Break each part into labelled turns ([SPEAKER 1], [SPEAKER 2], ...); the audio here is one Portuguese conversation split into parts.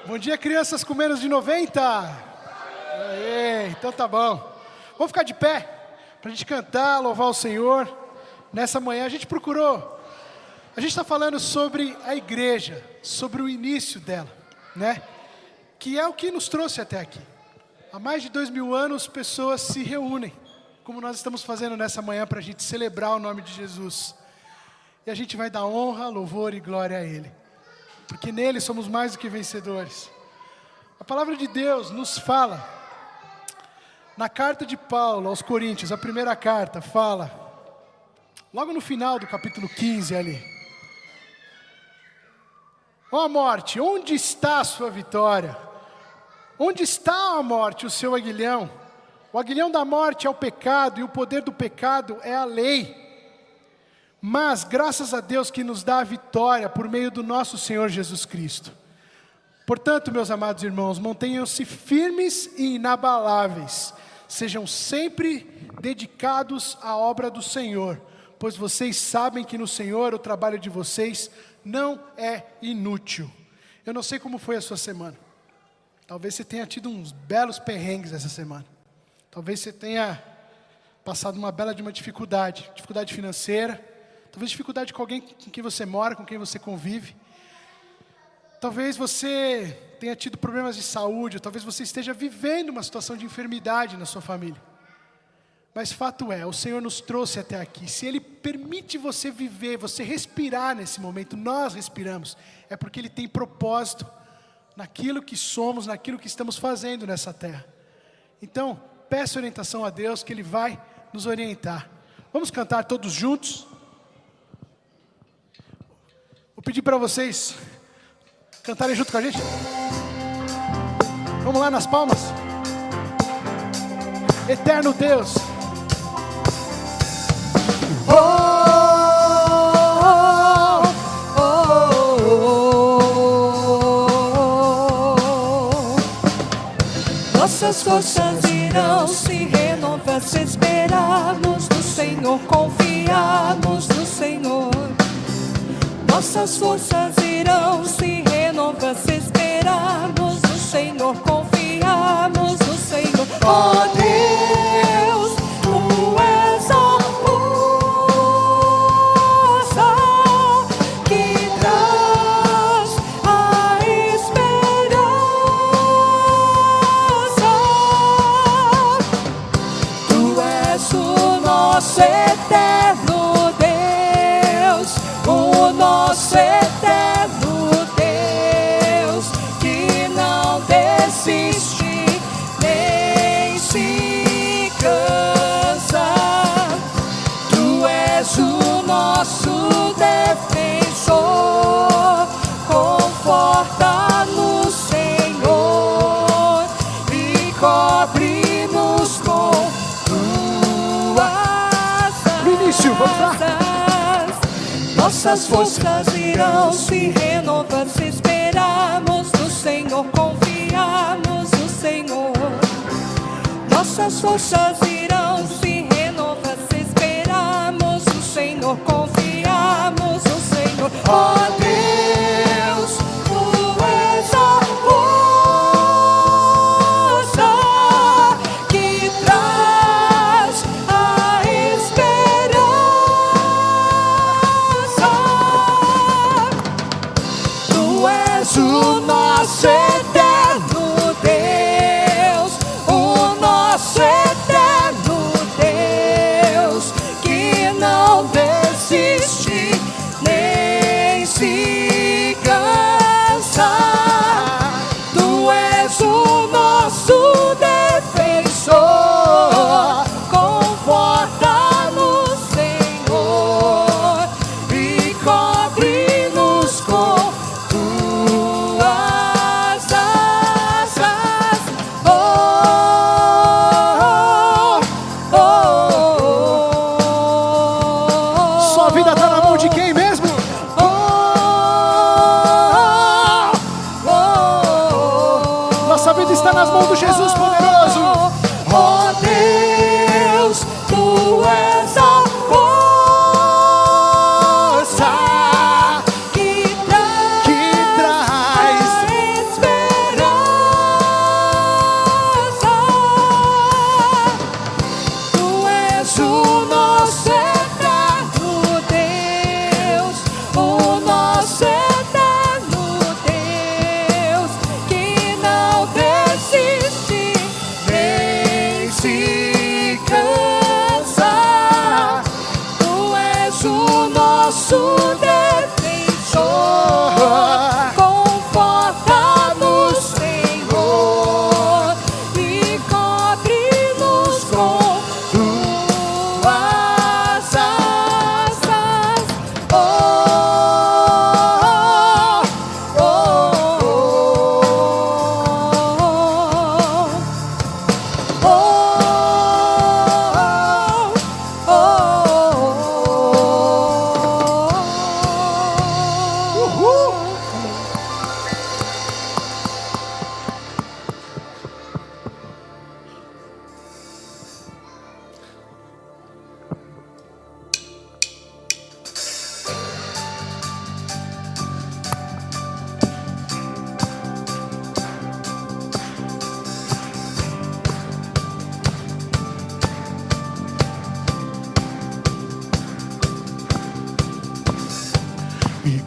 [SPEAKER 1] Bom dia, crianças com menos de 90. Aê, então tá bom. Vamos ficar de pé para a gente cantar, louvar o Senhor. Nessa manhã a gente está falando sobre a igreja, sobre o início dela, né? Que é o que nos trouxe até aqui. Há mais de 2000 anos, pessoas se reúnem, como nós estamos fazendo nessa manhã, para a gente celebrar o nome de Jesus. E a gente vai dar honra, louvor e glória a Ele, porque nele somos mais do que vencedores. A palavra de Deus nos fala, na carta de Paulo aos Coríntios, a primeira carta, fala, logo no final do capítulo 15 ali: ó morte, onde está a sua vitória? Onde está a morte, o seu aguilhão? O aguilhão da morte é o pecado, e o poder do pecado é a lei. Mas, graças a Deus que nos dá a vitória por meio do nosso Senhor Jesus Cristo. Portanto, meus amados irmãos, mantenham-se firmes e inabaláveis. Sejam sempre dedicados à obra do Senhor, pois vocês sabem que no Senhor o trabalho de vocês não é inútil. Eu não sei como foi a sua semana. Talvez você tenha tido uns belos perrengues essa semana. Talvez você tenha passado uma bela de uma dificuldade financeira. Talvez dificuldade com alguém com quem você mora, com quem você convive. Talvez você tenha tido problemas de saúde. Talvez você esteja vivendo uma situação de enfermidade na sua família. Mas fato é, o Senhor nos trouxe até aqui. Se Ele permite você viver, você respirar nesse momento, nós respiramos, é porque Ele tem propósito naquilo que somos, naquilo que estamos fazendo nessa terra. Então, peça orientação a Deus, que Ele vai nos orientar. Vamos cantar todos juntos? Vou pedir para vocês cantarem junto com a gente. Vamos lá nas palmas. Eterno Deus.
[SPEAKER 2] Nossas forças irão se renovar se esperarmos no Senhor, confiarmos no Senhor. Nossas forças irão se renovar se esperarmos no Senhor, confiarmos no Senhor. Ó Deus, Tu és a força que traz a esperança. Tu és o nosso eterno Deus, o nosso eterno Deus, que não desiste nem se cansa. Tu és o nosso defensor, conforta-nos, Senhor, e cobre-nos com tuas asas. Nossas forças irão se renovar se esperarmos no Senhor, confiarmos no Senhor. Nossas forças irão se renovar se esperarmos no Senhor, confiarmos no Senhor. Ó Deus, Tu és a força que traz a esperança. Tu és o nosso eterno Deus, o nosso eterno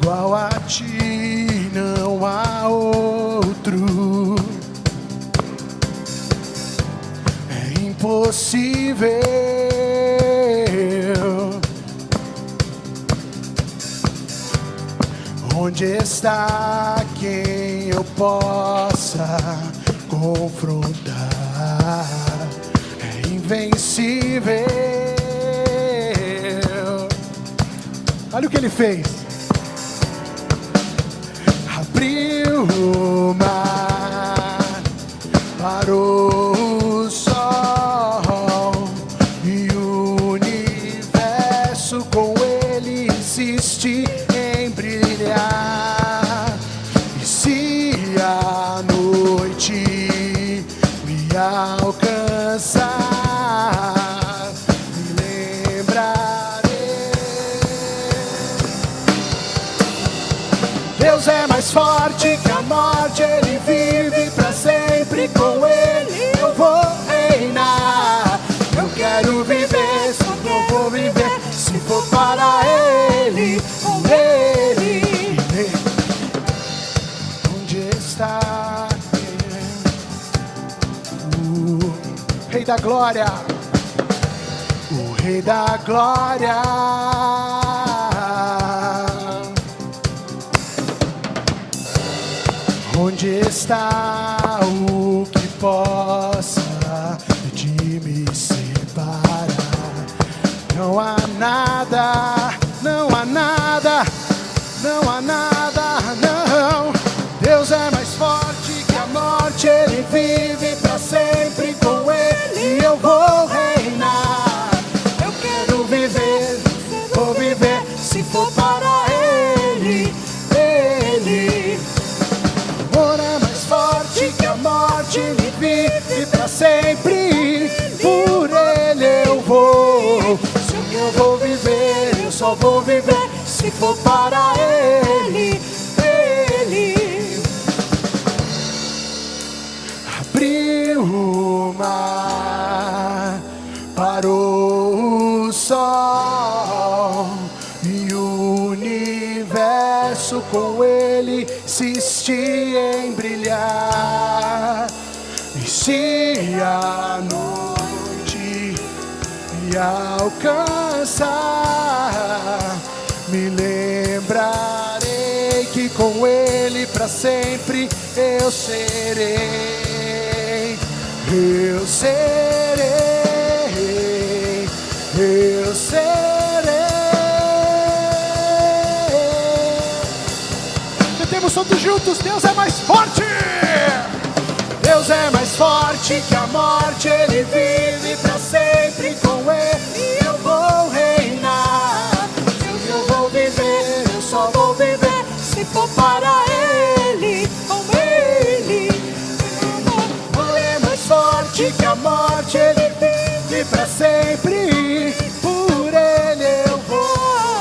[SPEAKER 1] igual a ti não há outro. É impossível. Onde está quem eu possa confrontar? É invencível. Olha o que ele fez. Abriu o mar, parou o sol e o universo com ele insiste em brilhar. E se a noite me alcançar, me lembrarei. Deus é mais forte que a morte, Ele vive pra sempre, com Ele eu vou reinar. Eu quero viver, só não vou viver se for para Ele, com Ele. Onde está o Rei da Glória? O Rei da Glória. Onde está o que possa de me separar? Não há nada, não há nada, não há nada, não. Deus é mais forte que a morte, Ele vive pra sempre, com Ele eu vou reinar. Eu quero viver, vou viver, se for para Ele, Ele. Amor é mais forte que a morte, Ele vive pra sempre, por Ele eu vou. Se eu vou viver, eu só vou viver se for para Ele, Ele. Abriu o mar, parou o sol e o universo com Ele insiste em brilhar. E se a noite me alcançar, me lembrarei que com Ele pra sempre eu serei. Eu serei, eu serei. Cantemos todos juntos. Deus é mais forte. Deus é mais forte que a morte, Ele vive pra sempre, com Ele eu vou reinar. Eu vou viver, eu só vou viver se for para Ele, com Ele. Ele é mais forte que a morte, Ele vive pra sempre, por Ele eu vou.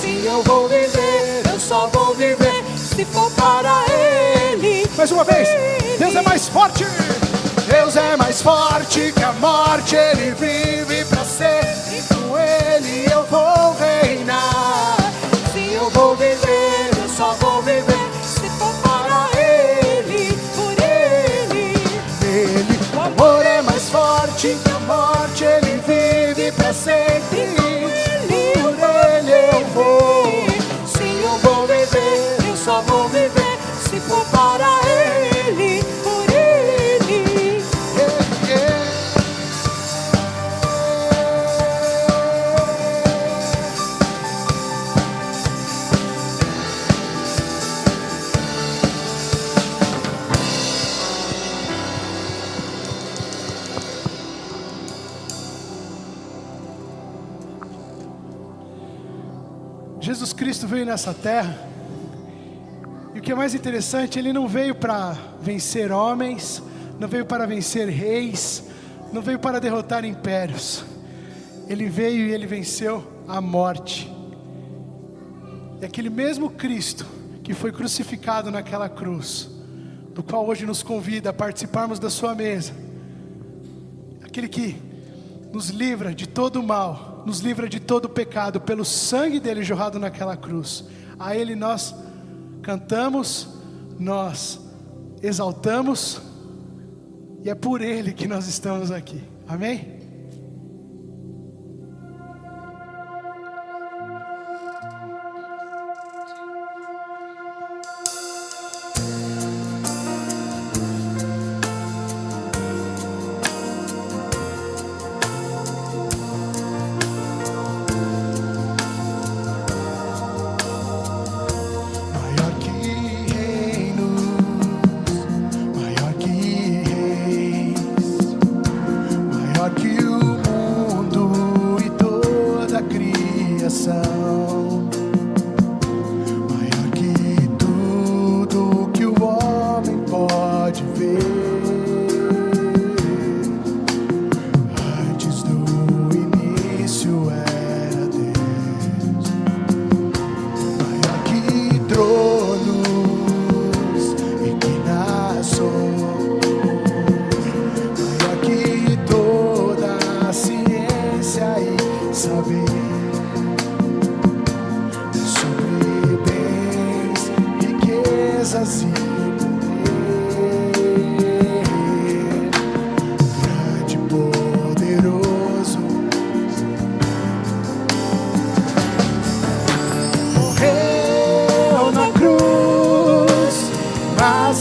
[SPEAKER 1] Sim, eu vou viver, eu só vou viver se for para Ele. Mais uma vez. Deus é mais forte. Deus é mais forte que a morte, Ele vive pra sempre, com Ele eu vou reinar. Se eu vou viver, eu só vou viver se for para Ele, por Ele. Ele, o amor é mais forte que a morte, Ele vive pra sempre, por Ele eu vou. Se eu vou viver, eu só vou viver se for para Ele, por Ele. Jesus Cristo veio nessa terra. E o que é mais interessante, Ele não veio para vencer homens, não veio para vencer reis, não veio para derrotar impérios. Ele veio e Ele venceu a morte. E aquele mesmo Cristo que foi crucificado naquela cruz, do qual hoje nos convida a participarmos da sua mesa, aquele que nos livra de todo o mal, nos livra de todo o pecado, pelo sangue dele jorrado naquela cruz. A Ele nós cantamos, nós exaltamos, e é por Ele que nós estamos aqui. Amém?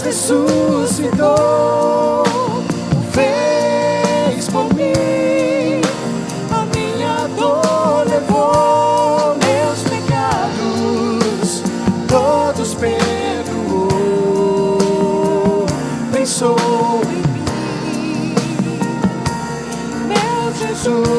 [SPEAKER 2] Ressuscitou, fez por mim, a minha dor levou, meus pecados todos perdoou, pensou em mim, meu Jesus.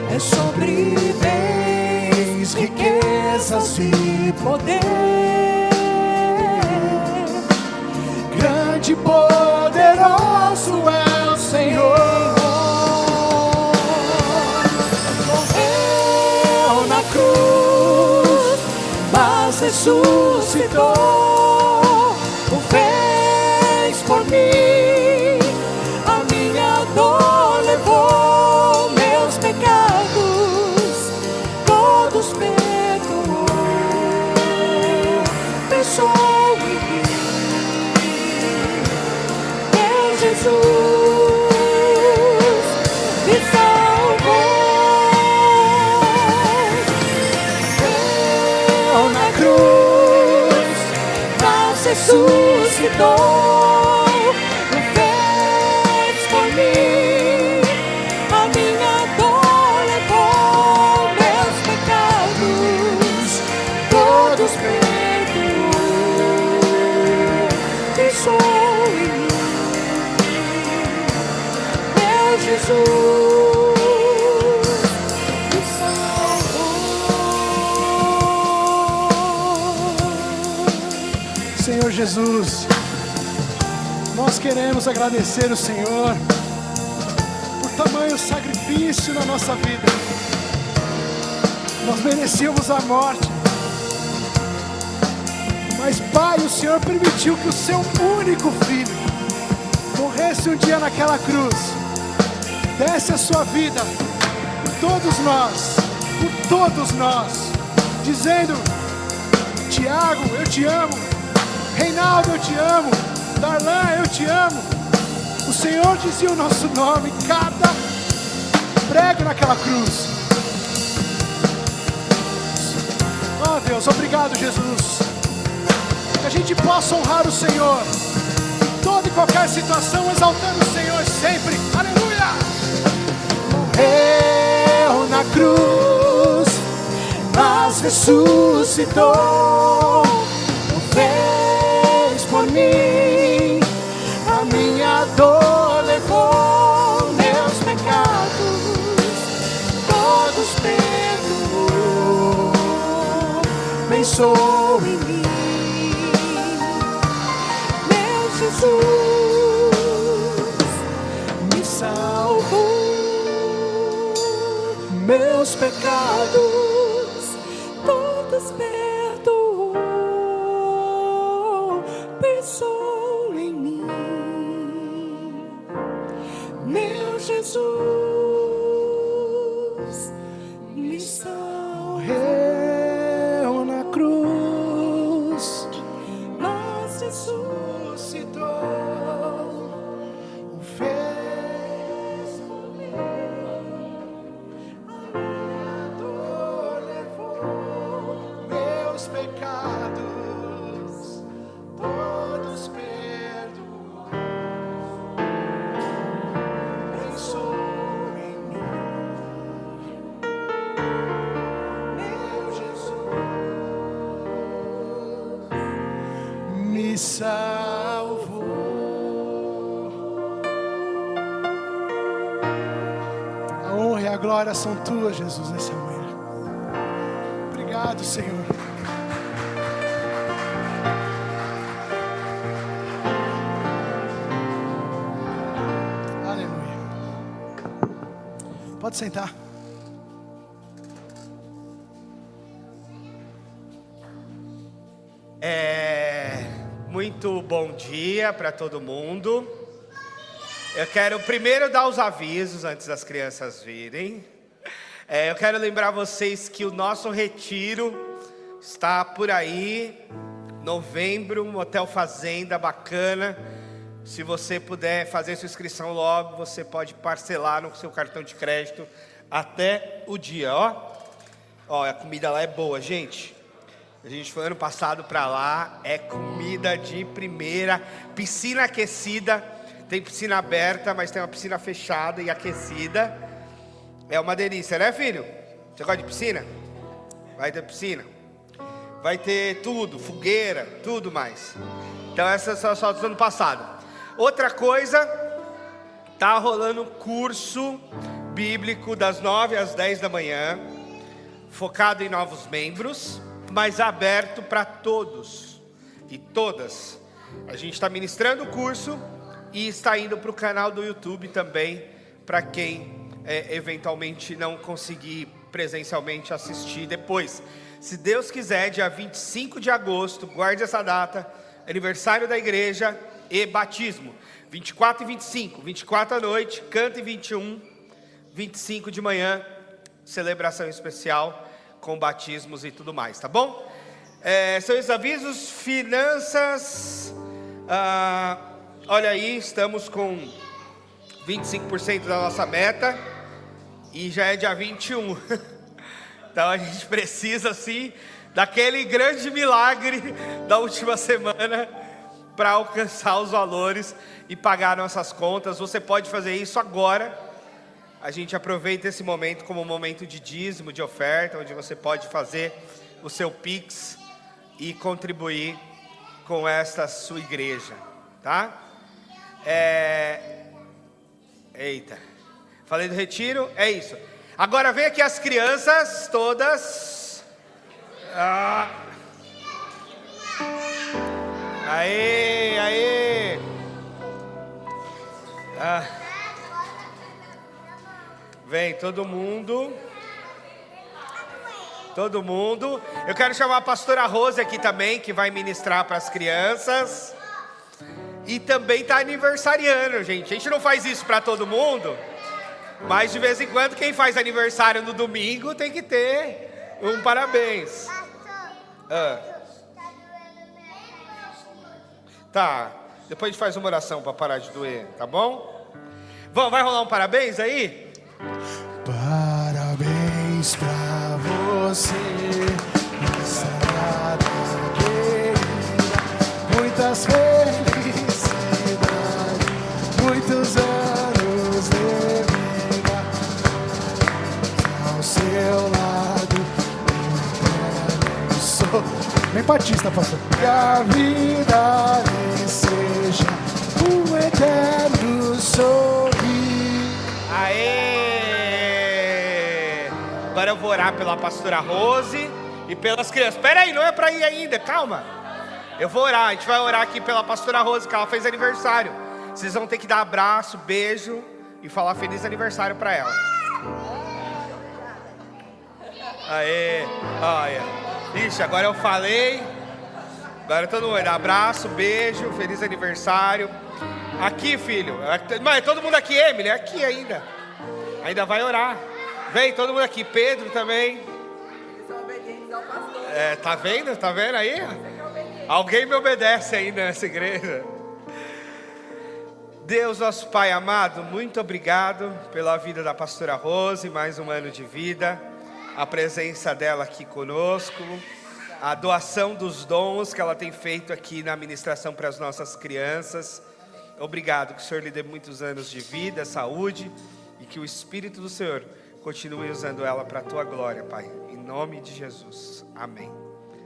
[SPEAKER 2] É sobre bens, riquezas e poder, grande e poderoso é o Senhor. Morreu na cruz, mas ressuscitou, o fez por mim, a minha dor levou, meus pecados todos perdoou, pensou em mim, meu Jesus me salvou. Morreu na cruz, mas ressuscitou,
[SPEAKER 1] Senhor Jesus, nós queremos agradecer o Senhor por tamanho sacrifício na nossa vida. Nós merecíamos a morte, mas Pai, o Senhor permitiu que o seu único filho morresse um dia naquela cruz, desse a sua vida por todos nós, dizendo: Tiago, eu te amo, Reinaldo, eu te amo, Darlan, eu te amo. O Senhor dizia o nosso nome, cada prego naquela cruz. Oh Deus, obrigado, Jesus. Que a gente possa honrar o Senhor em toda e qualquer situação, exaltando o Senhor sempre. Aleluia!
[SPEAKER 2] Morreu na cruz, mas ressuscitou, fez por mim, a minha dor levou, meus pecados todos perdoou, pensou em mim, meu Jesus me pecados todos perdoou. Pensou em mim, meu Jesus me salvou na cruz, mas ressuscitou, o fez por mim, a minha dor levou, meus pecados todos perdoou. Pensou em mim, meu Jesus me salvou. A honra e a glória são tuas, Jesus, nessa manhã. Obrigado, Senhor. Aleluia. Pode sentar.
[SPEAKER 3] Muito bom dia para todo mundo. Eu quero primeiro dar os avisos antes das crianças virem. Eu quero lembrar vocês que o nosso retiro está por aí, novembro, um hotel fazenda bacana. Se você puder fazer sua inscrição logo, você pode parcelar no seu cartão de crédito até o dia, ó, a comida lá é boa, gente. A gente foi ano passado para lá, é comida de primeira, piscina aquecida, tem piscina aberta, mas tem uma piscina fechada e aquecida. É uma delícia, né, filho? Você gosta de piscina? Vai ter piscina, vai ter tudo, fogueira, tudo mais. Então essas são as fotos do ano passado. Outra coisa, tá rolando um curso bíblico das 9 às 10 da manhã, focado em novos membros, mas aberto para todos e todas. A gente está ministrando o curso e está indo para o canal do YouTube também, para quem eventualmente não conseguir presencialmente assistir depois. Se Deus quiser, dia 25 de agosto, guarde essa data, aniversário da igreja e batismo. 24 e 25, 24 à noite, canto e 21, 25 de manhã, celebração especial com batismos e tudo mais, tá bom? São os avisos. Finanças, olha aí, estamos com 25% da nossa meta e já é dia 21. Então a gente precisa assim daquele grande milagre da última semana para alcançar os valores e pagar nossas contas. Você pode fazer isso agora. A gente aproveita esse momento como um momento de dízimo, de oferta, onde você pode fazer o seu Pix e contribuir com esta sua igreja, tá? Eita, falei do retiro, é isso. Agora vem aqui as crianças todas. Aê. Vem todo mundo. Eu quero chamar a pastora Rose aqui também, que vai ministrar para as crianças. E também está aniversariando, gente. A gente não faz isso para todo mundo, mas de vez em quando quem faz aniversário no domingo tem que ter um parabéns. Tá, depois a gente faz uma oração para parar de doer, tá bom? Vai rolar um parabéns aí?
[SPEAKER 2] Parabéns pra você, nessa data querida. Muitas felicidades, muitos anos de vida. Ao seu lado, eu sou. Bem Batista, pastor. Que a vida lhe seja um eterno sorrir.
[SPEAKER 3] Aê! Agora eu vou orar pela pastora Rose e pelas crianças. Espera aí, não é para ir ainda, calma. Eu vou orar, a gente vai orar aqui pela pastora Rose, que ela fez aniversário. Vocês vão ter que dar abraço, beijo e falar feliz aniversário para ela. Aê, olha. Ixi, agora eu falei. Agora todo mundo vai dar abraço, beijo, feliz aniversário. Aqui, filho. Mas todo mundo aqui, Emily, aqui ainda. Ainda vai orar. Vem, todo mundo aqui. Pedro também. Tá vendo? Tá vendo aí? Alguém me obedece ainda nessa igreja. Deus, nosso Pai amado, muito obrigado pela vida da pastora Rose, mais um ano de vida, a presença dela aqui conosco, a doação dos dons que ela tem feito aqui na ministração para as nossas crianças. Obrigado, que o Senhor lhe dê muitos anos de vida, saúde, e que o Espírito do Senhor continue usando ela para a tua glória, Pai. Em nome de Jesus. Amém.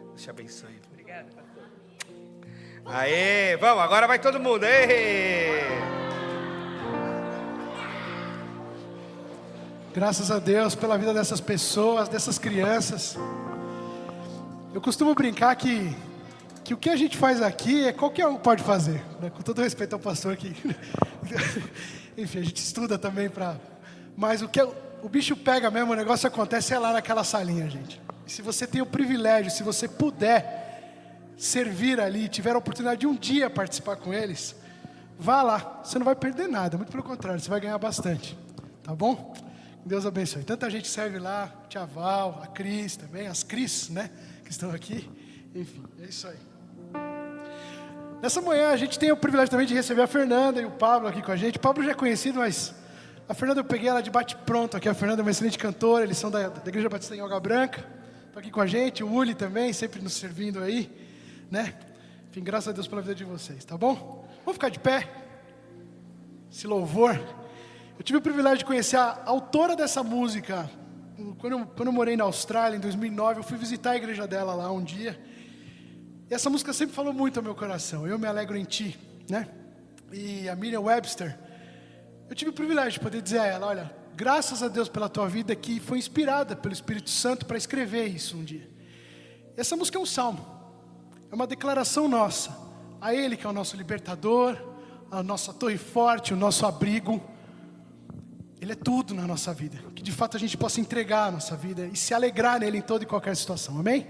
[SPEAKER 3] Deus te abençoe. Obrigado, pastor. Aê, vamos, agora vai todo mundo. Aê!
[SPEAKER 1] Graças a Deus pela vida dessas pessoas, dessas crianças. Eu costumo brincar que o que a gente faz aqui é qualquer um pode fazer, né? Com todo respeito ao pastor aqui. Enfim, a gente estuda também para... Mas o bicho pega mesmo, o negócio acontece é lá naquela salinha, gente. E se você tem o privilégio, se você puder servir ali, tiver a oportunidade de um dia participar com eles, vá lá, você não vai perder nada, muito pelo contrário, você vai ganhar bastante, tá bom? Deus abençoe. Tanta gente serve lá, Tia Val, a Cris também, as Cris, né, que estão aqui, enfim, é isso aí. Nessa manhã a gente tem o privilégio também de receber a Fernanda e o Pablo aqui com a gente. O Pablo já é conhecido, mas a Fernanda eu peguei ela de bate-pronto aqui. A Fernanda é uma excelente cantora, eles são da Igreja Batista em Alga Branca, estão aqui com a gente, o Uli também, sempre nos servindo aí, né? Enfim, graças a Deus pela vida de vocês, tá bom? Vamos ficar de pé? Esse louvor. Eu tive o privilégio de conhecer a autora dessa música. Quando eu morei na Austrália, em 2009, eu fui visitar a igreja dela lá um dia. E essa música sempre falou muito ao meu coração. Eu me alegro em ti, né? E a Miriam Webster, eu tive o privilégio de poder dizer a ela, olha, graças a Deus pela tua vida que foi inspirada pelo Espírito Santo para escrever isso um dia. E essa música é um salmo. É uma declaração nossa. A Ele que é o nosso libertador, a nossa torre forte, o nosso abrigo. Ele é tudo na nossa vida. Que de fato a gente possa entregar a nossa vida e se alegrar nele em toda e qualquer situação. Amém?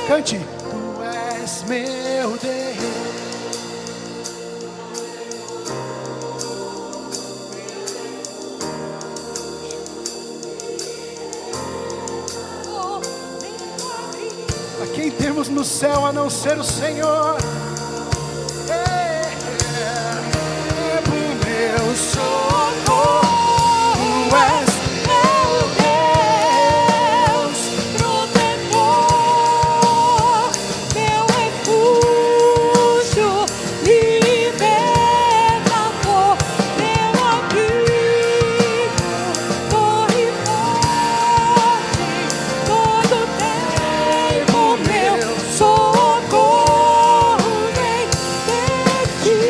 [SPEAKER 1] Cante. Tu és meu Deus. A quem temos no céu a não ser o Senhor? É o meu socorro. Tu és meu Deus, protetor, meu refúgio, libertador, meu abrigo, torre forte, todo tempo meu socorro vem de ti.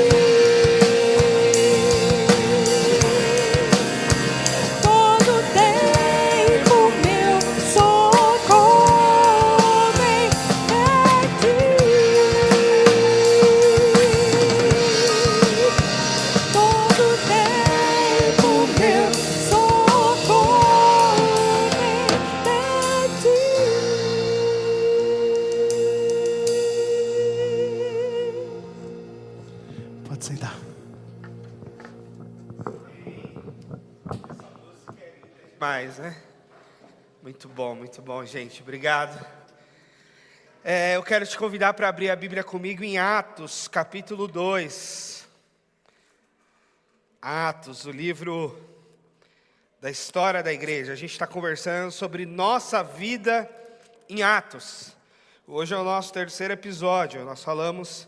[SPEAKER 1] Todo tempo meu socorro vem de ti. Todo tempo meu socorro vem de ti. Pode sentar.
[SPEAKER 3] Mais, né? Muito bom, gente. Obrigado. Eu quero te convidar para abrir a Bíblia comigo em Atos, capítulo 2. Atos, o livro da história da igreja. A gente está conversando sobre nossa vida em Atos. Hoje é o nosso terceiro episódio. Nós falamos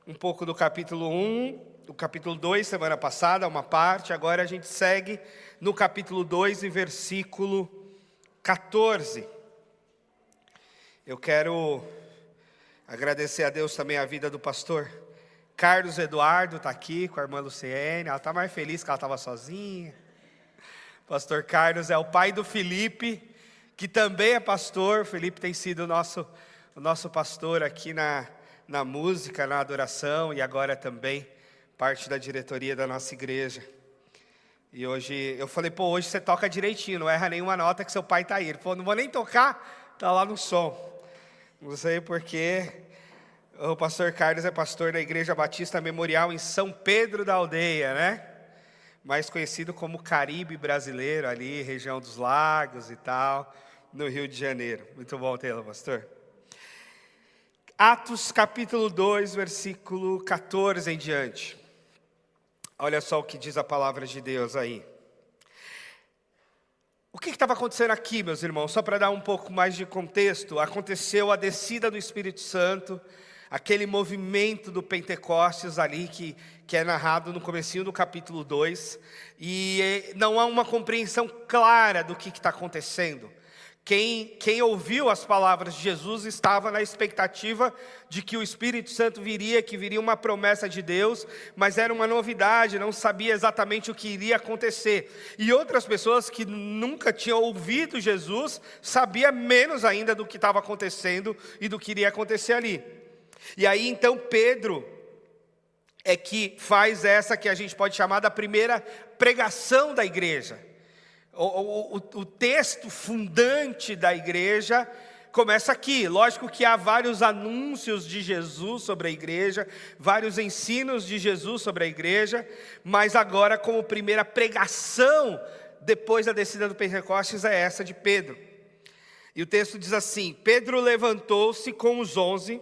[SPEAKER 3] um pouco do capítulo 1, do capítulo 2, semana passada, uma parte. Agora a gente segue no capítulo 2 e versículo 14. Eu quero agradecer a Deus também a vida do pastor Carlos Eduardo, está aqui com a irmã Luciene. Ela está mais feliz que ela estava sozinha. Pastor Carlos é o pai do Felipe, que também é pastor. O Felipe tem sido o nosso pastor aqui na música, na adoração, e agora também parte da diretoria da nossa igreja. E hoje, eu falei, hoje você toca direitinho, não erra nenhuma nota que seu pai está aí. Ele falou, não vou nem tocar, está lá no som. Não sei porquê. O pastor Carlos é pastor da Igreja Batista Memorial em São Pedro da Aldeia, né? Mais conhecido como Caribe brasileiro, ali, região dos Lagos e tal, no Rio de Janeiro. Muito bom tê-lo, pastor. Atos capítulo 2, versículo 14 em diante. Olha só o que diz a palavra de Deus aí. O que estava acontecendo aqui, meus irmãos? Só para dar um pouco mais de contexto, aconteceu a descida do Espírito Santo, aquele movimento do Pentecostes ali que é narrado no comecinho do capítulo 2, e não há uma compreensão clara do que está acontecendo. Quem ouviu as palavras de Jesus estava na expectativa de que o Espírito Santo viria, que viria uma promessa de Deus, mas era uma novidade, não sabia exatamente o que iria acontecer. E outras pessoas que nunca tinham ouvido Jesus, sabiam menos ainda do que estava acontecendo e do que iria acontecer ali. E aí então Pedro é que faz essa que a gente pode chamar da primeira pregação da igreja. O texto fundante da igreja começa aqui. Lógico que há vários anúncios de Jesus sobre a igreja, vários ensinos de Jesus sobre a igreja, mas agora como primeira pregação, depois da descida do Pentecostes, é essa de Pedro. E o texto diz assim: Pedro levantou-se com os 11,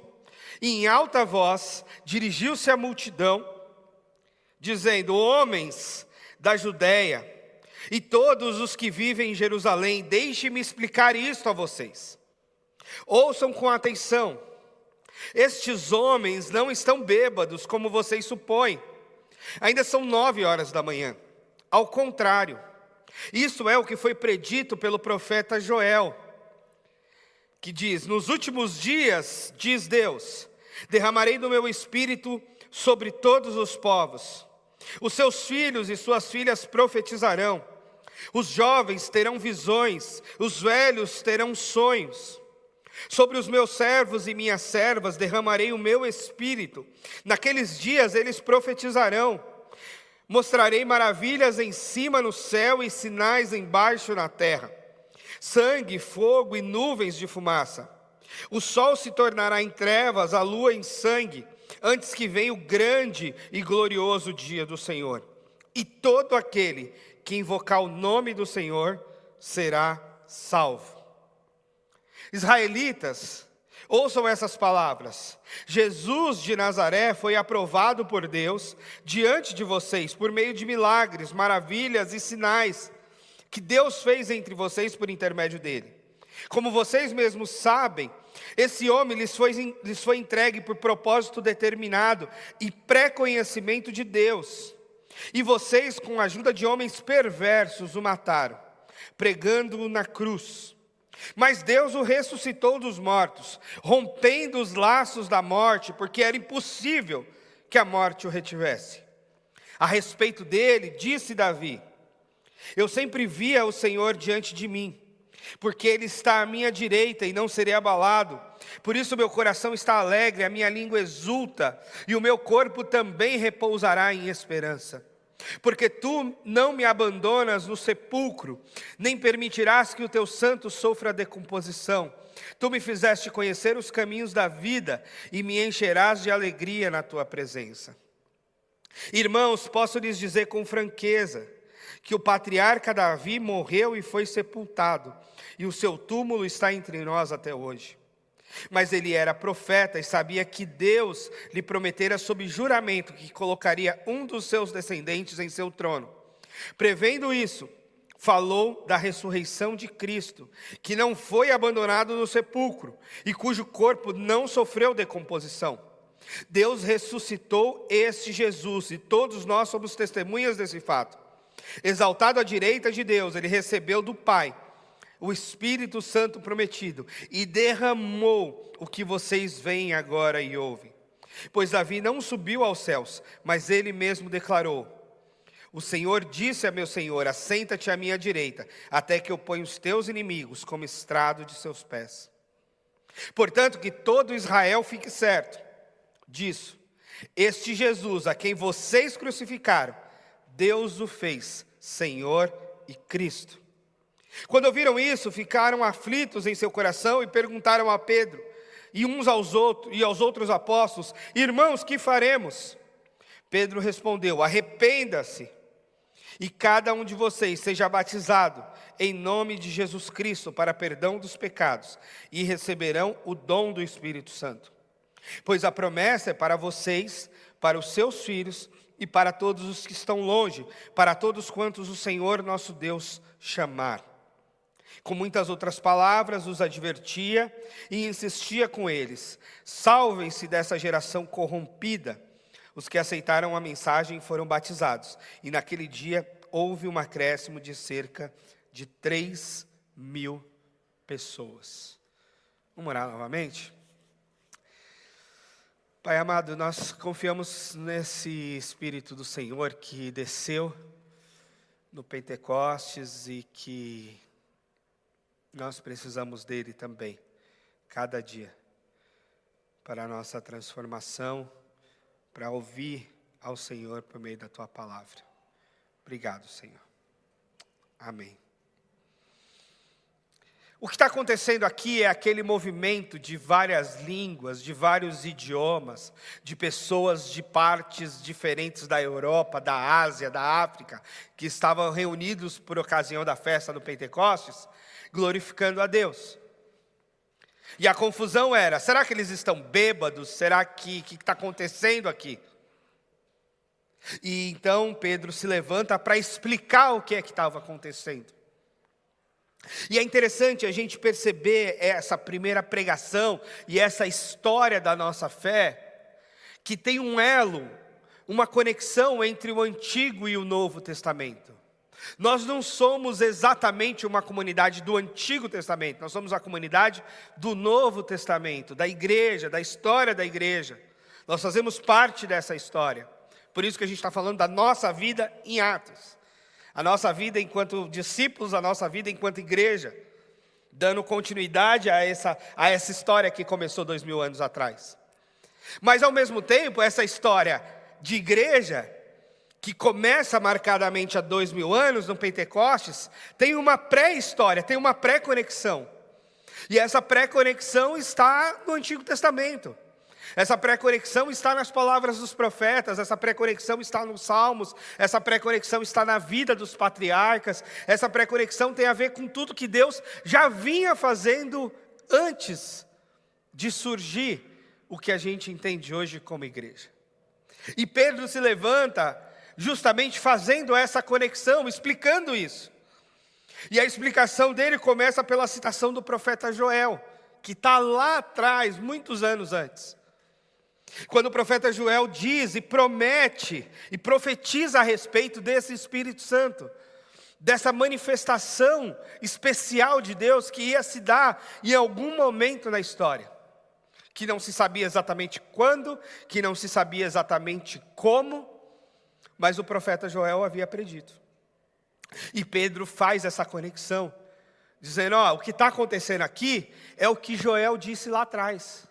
[SPEAKER 3] e em alta voz dirigiu-se à multidão, dizendo: homens da Judéia, e todos os que vivem em Jerusalém, deixe-me explicar isto a vocês. Ouçam com atenção. Estes homens não estão bêbados, como vocês supõem. Ainda são 9 horas da manhã. Ao contrário, isso é o que foi predito pelo profeta Joel, que diz: nos últimos dias, diz Deus, derramarei do meu espírito sobre todos os povos. Os seus filhos e suas filhas profetizarão. Os jovens terão visões, os velhos terão sonhos. Sobre os meus servos e minhas servas derramarei o meu espírito. Naqueles dias eles profetizarão. Mostrarei maravilhas em cima no céu e sinais embaixo na terra: sangue, fogo e nuvens de fumaça. O sol se tornará em trevas, a lua em sangue, antes que venha o grande e glorioso dia do Senhor. E todo aquele que invocar o nome do Senhor será salvo. Israelitas, ouçam essas palavras. Jesus de Nazaré foi aprovado por Deus diante de vocês por meio de milagres, maravilhas e sinais que Deus fez entre vocês por intermédio dele. Como vocês mesmos sabem, esse homem lhes foi entregue por propósito determinado e pré-conhecimento de Deus. E vocês, com a ajuda de homens perversos, o mataram, pregando-o na cruz. Mas Deus o ressuscitou dos mortos, rompendo os laços da morte, porque era impossível que a morte o retivesse. A respeito dele, disse Davi: eu sempre via o Senhor diante de mim, porque Ele está à minha direita e não serei abalado. Por isso meu coração está alegre, a minha língua exulta, e o meu corpo também repousará em esperança. Porque tu não me abandonas no sepulcro, nem permitirás que o teu santo sofra decomposição. Tu me fizeste conhecer os caminhos da vida, e me encherás de alegria na tua presença. Irmãos, posso lhes dizer com franqueza, que o patriarca Davi morreu e foi sepultado, e o seu túmulo está entre nós até hoje. Mas ele era profeta e sabia que Deus lhe prometera sob juramento que colocaria um dos seus descendentes em seu trono. Prevendo isso, falou da ressurreição de Cristo, que não foi abandonado no sepulcro e cujo corpo não sofreu decomposição. Deus ressuscitou este Jesus e todos nós somos testemunhas desse fato. Exaltado à direita de Deus, ele recebeu do Pai o Espírito Santo prometido e derramou o que vocês veem agora e ouvem. Pois Davi não subiu aos céus, mas ele mesmo declarou: o Senhor disse a meu Senhor: assenta-te à minha direita, até que eu ponha os teus inimigos como estrado de seus pés. Portanto, que todo Israel fique certo disso: este Jesus, a quem vocês crucificaram, Deus o fez Senhor e Cristo. Quando ouviram isso, ficaram aflitos em seu coração e perguntaram a Pedro e aos outros apóstolos: irmãos, que faremos? Pedro respondeu: arrependa-se e cada um de vocês seja batizado em nome de Jesus Cristo para perdão dos pecados, e receberão o dom do Espírito Santo. Pois a promessa é para vocês, para os seus filhos e para todos os que estão longe, para todos quantos o Senhor nosso Deus chamar. Com muitas outras palavras os advertia e insistia com eles: salvem-se dessa geração corrompida. Os que aceitaram a mensagem foram batizados, e naquele dia houve um acréscimo de cerca de 3.000 pessoas. Vamos orar novamente? Pai amado, nós confiamos nesse Espírito do Senhor que desceu no Pentecostes e que nós precisamos dele também, cada dia, para a nossa transformação, para ouvir ao Senhor por meio da tua palavra. Obrigado, Senhor. Amém. O que está acontecendo aqui é aquele movimento de várias línguas, de vários idiomas, de pessoas de partes diferentes da Europa, da Ásia, da África, que estavam reunidos por ocasião da festa do Pentecostes, glorificando a Deus. E a confusão era: será que eles estão bêbados? Será que está acontecendo aqui? E então Pedro se levanta para explicar o que é que estava acontecendo. E é interessante a gente perceber essa primeira pregação e essa história da nossa fé, que tem um elo, uma conexão entre o Antigo e o Novo Testamento. Nós não somos exatamente uma comunidade do Antigo Testamento, nós somos a comunidade do Novo Testamento, da igreja, da história da igreja. Nós fazemos parte dessa história. Por isso que a gente está falando da nossa vida em Atos. A nossa vida enquanto discípulos, a nossa vida enquanto igreja, dando continuidade a essa história que começou 2000 anos atrás. Mas ao mesmo tempo, essa história de igreja, que começa marcadamente há 2000 anos, no Pentecostes, tem uma pré-história, tem uma pré-conexão. E essa pré-conexão está no Antigo Testamento. Essa pré-conexão está nas palavras dos profetas, essa pré-conexão está nos Salmos, essa pré-conexão está na vida dos patriarcas, essa pré-conexão tem a ver com tudo que Deus já vinha fazendo antes de surgir o que a gente entende hoje como igreja. E Pedro se levanta justamente fazendo essa conexão, explicando isso. E a explicação dele começa pela citação do profeta Joel, que está lá atrás, muitos anos antes. Quando o profeta Joel diz e promete e profetiza a respeito desse Espírito Santo, dessa manifestação especial de Deus que ia se dar em algum momento na história, que não se sabia exatamente quando, que não se sabia exatamente como, mas o profeta Joel havia predito. E Pedro faz essa conexão, dizendo, o que está acontecendo aqui é o que Joel disse lá atrás.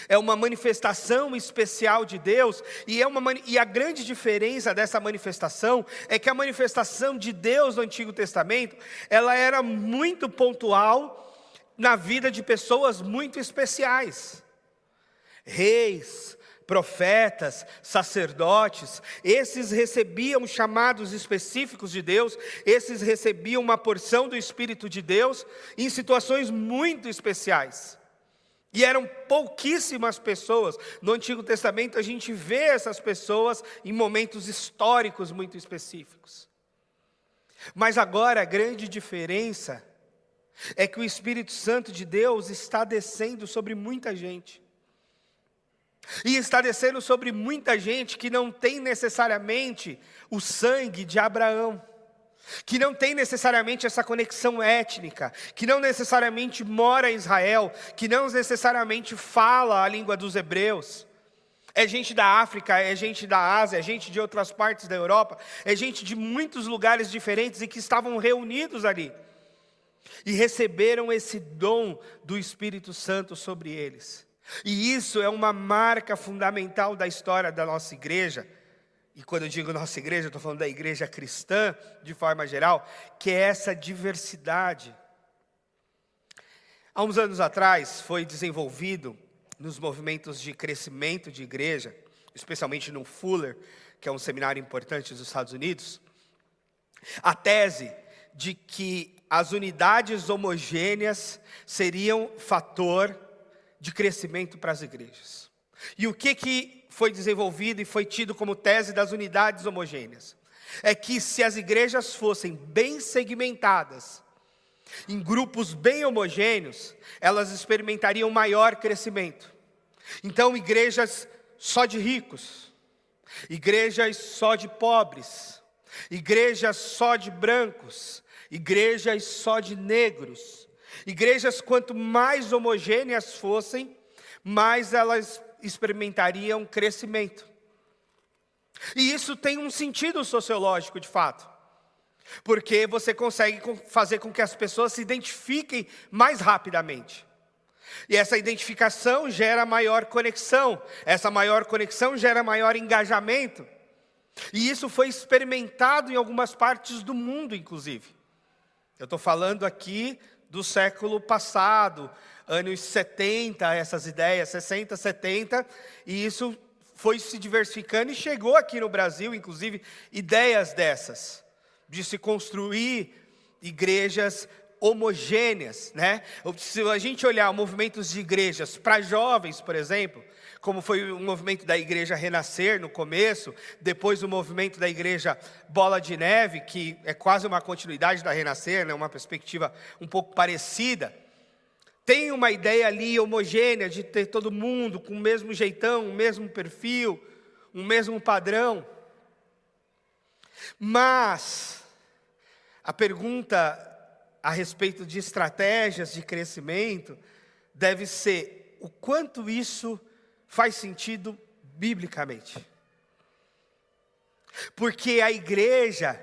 [SPEAKER 3] É uma manifestação especial de Deus, e a grande diferença dessa manifestação é que a manifestação de Deus no Antigo Testamento, ela era muito pontual na vida de pessoas muito especiais. Reis, profetas, sacerdotes, esses recebiam chamados específicos de Deus, esses recebiam uma porção do Espírito de Deus em situações muito especiais. E eram pouquíssimas pessoas. No Antigo Testamento a gente vê essas pessoas em momentos históricos muito específicos. Mas agora a grande diferença é que o Espírito Santo de Deus está descendo sobre muita gente. E está descendo sobre muita gente que não tem necessariamente o sangue de Abraão, que não tem necessariamente essa conexão étnica, que não necessariamente mora em Israel, que não necessariamente fala a língua dos hebreus. É gente da África, é gente da Ásia, é gente de outras partes da Europa, é gente de muitos lugares diferentes e que estavam reunidos ali. E receberam esse dom do Espírito Santo sobre eles. E isso é uma marca fundamental da história da nossa igreja. E quando eu digo nossa igreja, eu estou falando da igreja cristã, de forma geral, que é essa diversidade. Há uns anos atrás, foi desenvolvido, nos movimentos de crescimento de igreja, especialmente no Fuller, que é um seminário importante dos Estados Unidos, a tese de que as unidades homogêneas seriam fator de crescimento para as igrejas. E o que foi desenvolvido e foi tido como tese das unidades homogêneas? É que se as igrejas fossem bem segmentadas, em grupos bem homogêneos, elas experimentariam maior crescimento. Então, igrejas só de ricos, igrejas só de pobres, igrejas só de brancos, igrejas só de negros, igrejas quanto mais homogêneas fossem, mais elas experimentariam crescimento. E isso tem um sentido sociológico de fato, porque você consegue fazer com que as pessoas se identifiquem mais rapidamente. E essa identificação gera maior conexão, essa maior conexão gera maior engajamento. E isso foi experimentado em algumas partes do mundo, inclusive. Eu estou falando aqui do século passado, anos 70, essas ideias, 60, 70, e isso foi se diversificando e chegou aqui no Brasil, inclusive, ideias dessas, de se construir igrejas homogêneas, né? Se a gente olhar movimentos de igrejas para jovens, por exemplo, como foi o movimento da Igreja Renascer no começo, depois o movimento da Igreja Bola de Neve, que é quase uma continuidade da Renascer, né? Uma perspectiva um pouco parecida. Tem uma ideia ali homogênea de ter todo mundo com o mesmo jeitão, o mesmo perfil, o mesmo padrão. Mas a pergunta a respeito de estratégias de crescimento deve ser: o quanto isso faz sentido biblicamente? Porque a igreja,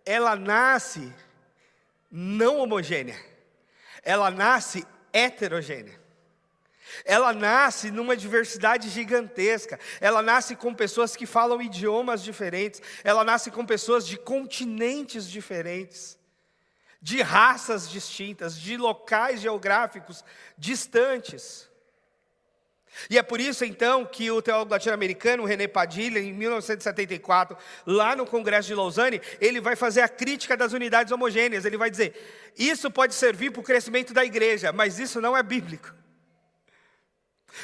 [SPEAKER 3] ela nasce não homogênea, ela nasce heterogênea. Ela nasce numa diversidade gigantesca, ela nasce com pessoas que falam idiomas diferentes, ela nasce com pessoas de continentes diferentes. de raças distintas, de locais geográficos distantes. E é por isso, então, que o teólogo latino-americano René Padilha, em 1974, lá no Congresso de Lausanne, ele vai fazer a crítica das unidades homogêneas. Ele vai dizer, isso pode servir para o crescimento da igreja, mas isso não é bíblico.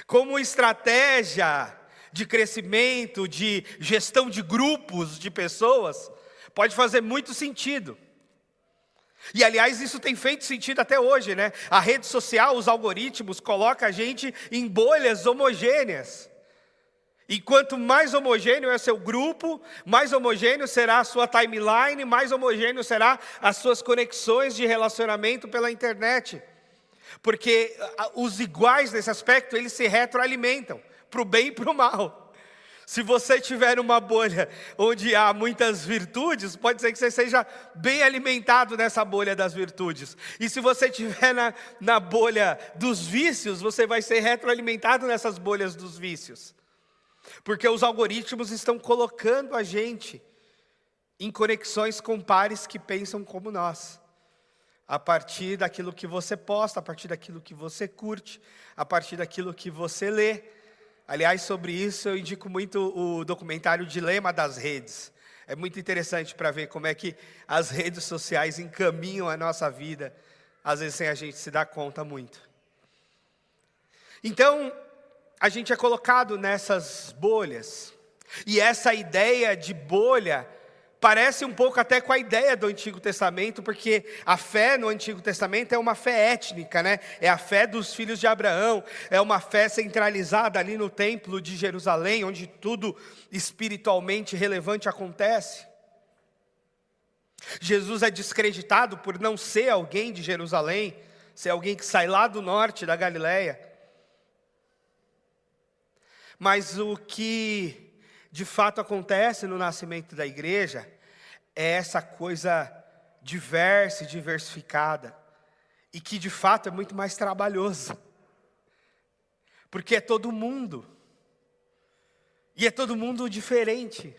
[SPEAKER 3] Como estratégia de crescimento, de gestão de grupos de pessoas, pode fazer muito sentido. E aliás, isso tem feito sentido até hoje, né? A rede social, os algoritmos, colocam a gente em bolhas homogêneas. E quanto mais homogêneo é seu grupo, mais homogêneo será a sua timeline, mais homogêneo será as suas conexões de relacionamento pela internet. Porque os iguais nesse aspecto, eles se retroalimentam, para o bem e para o mal. Se você tiver uma bolha onde há muitas virtudes, pode ser que você seja bem alimentado nessa bolha das virtudes. E se você estiver na bolha dos vícios, você vai ser retroalimentado nessas bolhas dos vícios. Porque os algoritmos estão colocando a gente em conexões com pares que pensam como nós. A partir daquilo que você posta, a partir daquilo que você curte, a partir daquilo que você lê. Aliás, sobre isso eu indico muito o documentário Dilema das Redes. É muito interessante para ver como é que as redes sociais encaminham a nossa vida, às vezes sem a gente se dar conta muito. Então, a gente é colocado nessas bolhas. E essa ideia de bolha parece um pouco até com a ideia do Antigo Testamento, porque a fé no Antigo Testamento é uma fé étnica, né? É a fé dos filhos de Abraão, é uma fé centralizada ali no templo de Jerusalém, onde tudo espiritualmente relevante acontece. Jesus é descreditado por não ser alguém de Jerusalém, ser alguém que sai lá do norte da Galileia. Mas o que de fato acontece no nascimento da igreja é essa coisa diversa e diversificada, e que de fato é muito mais trabalhoso, porque é todo mundo, e é todo mundo diferente,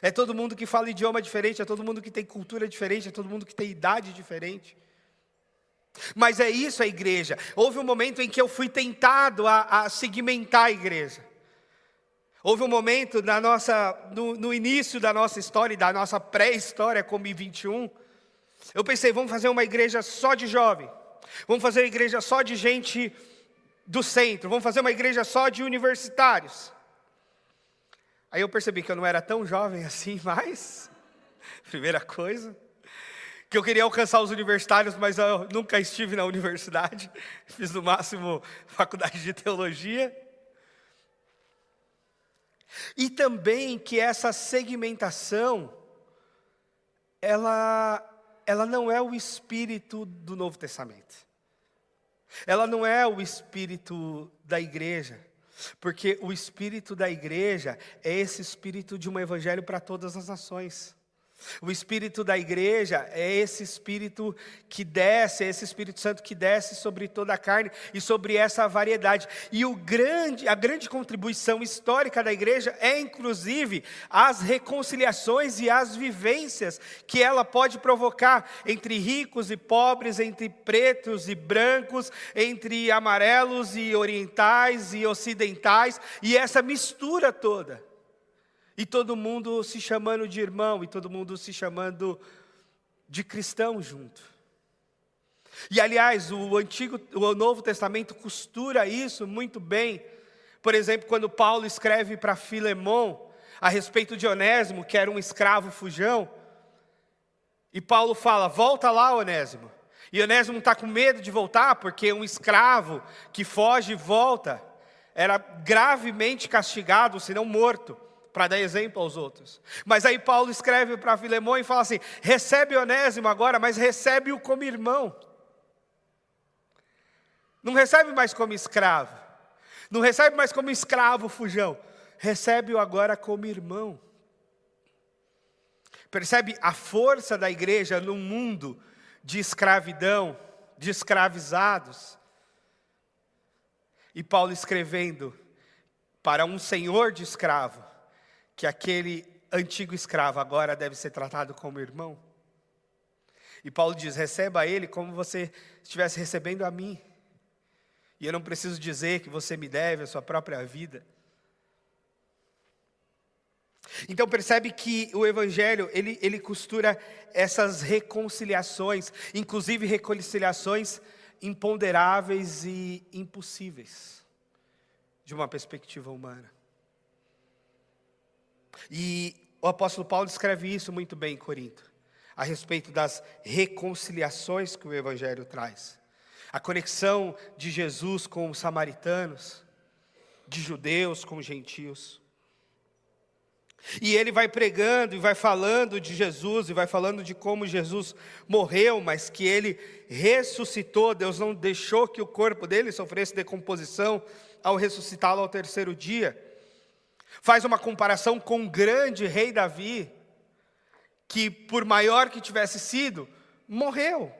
[SPEAKER 3] é todo mundo que fala idioma diferente, é todo mundo que tem cultura diferente, é todo mundo que tem idade diferente. Mas é isso a igreja. Houve um momento em que eu fui tentado a segmentar a igreja. Houve um momento no início da nossa história, da nossa pré-história como I-21, eu pensei, vamos fazer uma igreja só de jovem, vamos fazer uma igreja só de gente do centro, vamos fazer uma igreja só de universitários. Aí eu percebi que eu não era tão jovem assim mais, primeira coisa, que eu queria alcançar os universitários, mas eu nunca estive na universidade, fiz no máximo faculdade de teologia. E também que essa segmentação, ela não é o espírito do Novo Testamento. Ela não é o espírito da igreja. Porque o espírito da igreja é esse espírito de um evangelho para todas as nações. O espírito da igreja é esse espírito que desce, é esse Espírito Santo que desce sobre toda a carne e sobre essa variedade. E a grande contribuição histórica da igreja é inclusive as reconciliações e as vivências que ela pode provocar entre ricos e pobres, entre pretos e brancos, entre amarelos e orientais e ocidentais, e essa mistura toda. E todo mundo se chamando de irmão, e todo mundo se chamando de cristão junto. E aliás, o Novo Testamento costura isso muito bem. Por exemplo, quando Paulo escreve para Filemon a respeito de Onésimo, que era um escravo fujão, e Paulo fala, volta lá, Onésimo. E Onésimo está com medo de voltar, porque um escravo que foge e volta era gravemente castigado, se não morto, para dar exemplo aos outros. Mas aí Paulo escreve para Filemon e fala assim, recebe Onésimo agora, mas recebe-o como irmão. Não recebe mais como escravo. Não recebe mais como escravo fujão. Recebe-o agora como irmão. Percebe a força da igreja num mundo de escravidão, de escravizados. E Paulo escrevendo para um senhor de escravo, que aquele antigo escravo agora deve ser tratado como irmão. E Paulo diz: receba ele como você estivesse recebendo a mim. E eu não preciso dizer que você me deve a sua própria vida. Então percebe que o Evangelho, ele costura essas reconciliações, inclusive reconciliações imponderáveis e impossíveis, de uma perspectiva humana. E o apóstolo Paulo escreve isso muito bem em Corinto, a respeito das reconciliações que o Evangelho traz. A conexão de Jesus com os samaritanos, de judeus com gentios. E ele vai pregando e vai falando de Jesus, e vai falando de como Jesus morreu, mas que ele ressuscitou. Deus não deixou que o corpo dele sofresse decomposição ao ressuscitá-lo ao terceiro dia. Faz uma comparação com o grande rei Davi, que por maior que tivesse sido, morreu.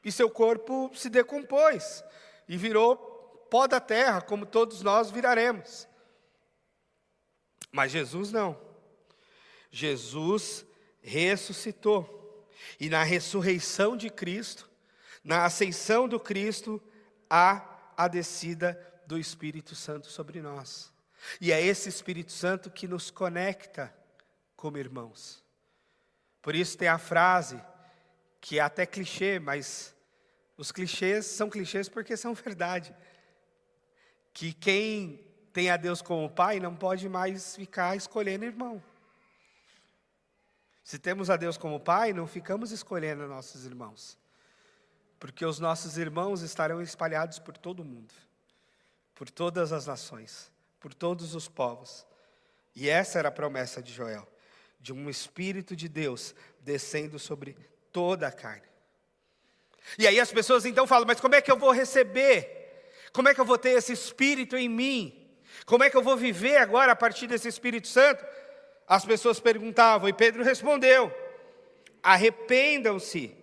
[SPEAKER 3] E seu corpo se decompôs e virou pó da terra, como todos nós viraremos. Mas Jesus não. Jesus ressuscitou. E na ressurreição de Cristo, na ascensão do Cristo, há a descida do Espírito Santo sobre nós. E é esse Espírito Santo que nos conecta como irmãos. Por isso tem a frase, que é até clichê, mas os clichês são clichês porque são verdade. Que quem tem a Deus como Pai não pode mais ficar escolhendo irmão. Se temos a Deus como Pai, não ficamos escolhendo nossos irmãos. Porque os nossos irmãos estarão espalhados por todo o mundo. Por todas as nações. Por todos os povos. E essa era a promessa de Joel. De um Espírito de Deus descendo sobre toda a carne. E aí as pessoas então falam: mas como é que eu vou receber? Como é que eu vou ter esse Espírito em mim? Como é que eu vou viver agora a partir desse Espírito Santo? As pessoas perguntavam e Pedro respondeu: arrependam-se,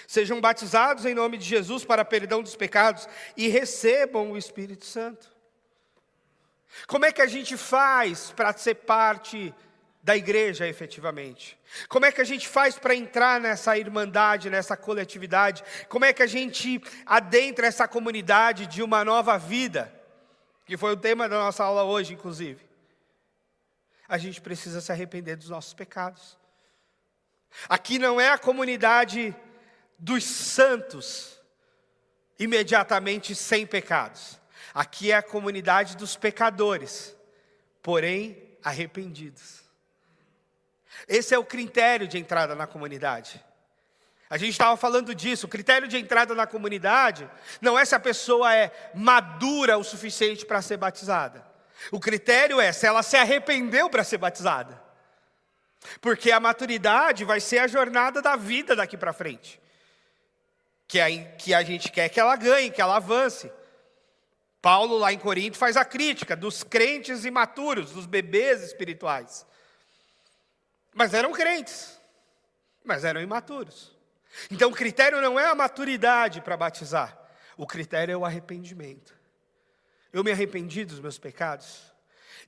[SPEAKER 3] sejam batizados em nome de Jesus para perdão dos pecados e recebam o Espírito Santo. Como é que a gente faz para ser parte da igreja efetivamente? Como é que a gente faz para entrar nessa irmandade, nessa coletividade? Como é que a gente adentra essa comunidade de uma nova vida? Que foi o tema da nossa aula hoje, inclusive. A gente precisa se arrepender dos nossos pecados. Aqui não é a comunidade dos santos, imediatamente sem pecados. Aqui é a comunidade dos pecadores, porém arrependidos. Esse é o critério de entrada na comunidade. A gente estava falando disso. O critério de entrada na comunidade não é se a pessoa é madura o suficiente para ser batizada. O critério é se ela se arrependeu para ser batizada. Porque a maturidade vai ser a jornada da vida daqui para frente. Que a gente quer que ela ganhe, que ela avance. Paulo lá em Corinto faz a crítica dos crentes imaturos, dos bebês espirituais. Mas eram crentes, mas eram imaturos. Então o critério não é a maturidade para batizar. O critério é o arrependimento. Eu me arrependi dos meus pecados.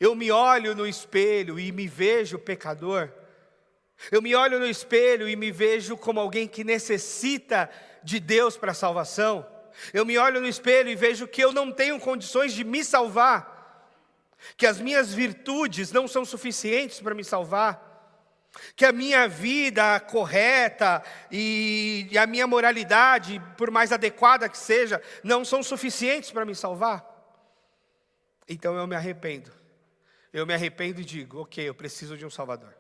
[SPEAKER 3] Eu me olho no espelho e me vejo pecador. Eu me olho no espelho e me vejo como alguém que necessita de Deus para a salvação. Eu me olho no espelho e vejo que eu não tenho condições de me salvar. Que as minhas virtudes não são suficientes para me salvar. Que a minha vida correta e a minha moralidade, por mais adequada que seja, não são suficientes para me salvar. Então eu me arrependo. Eu me arrependo e digo: ok, eu preciso de um Salvador.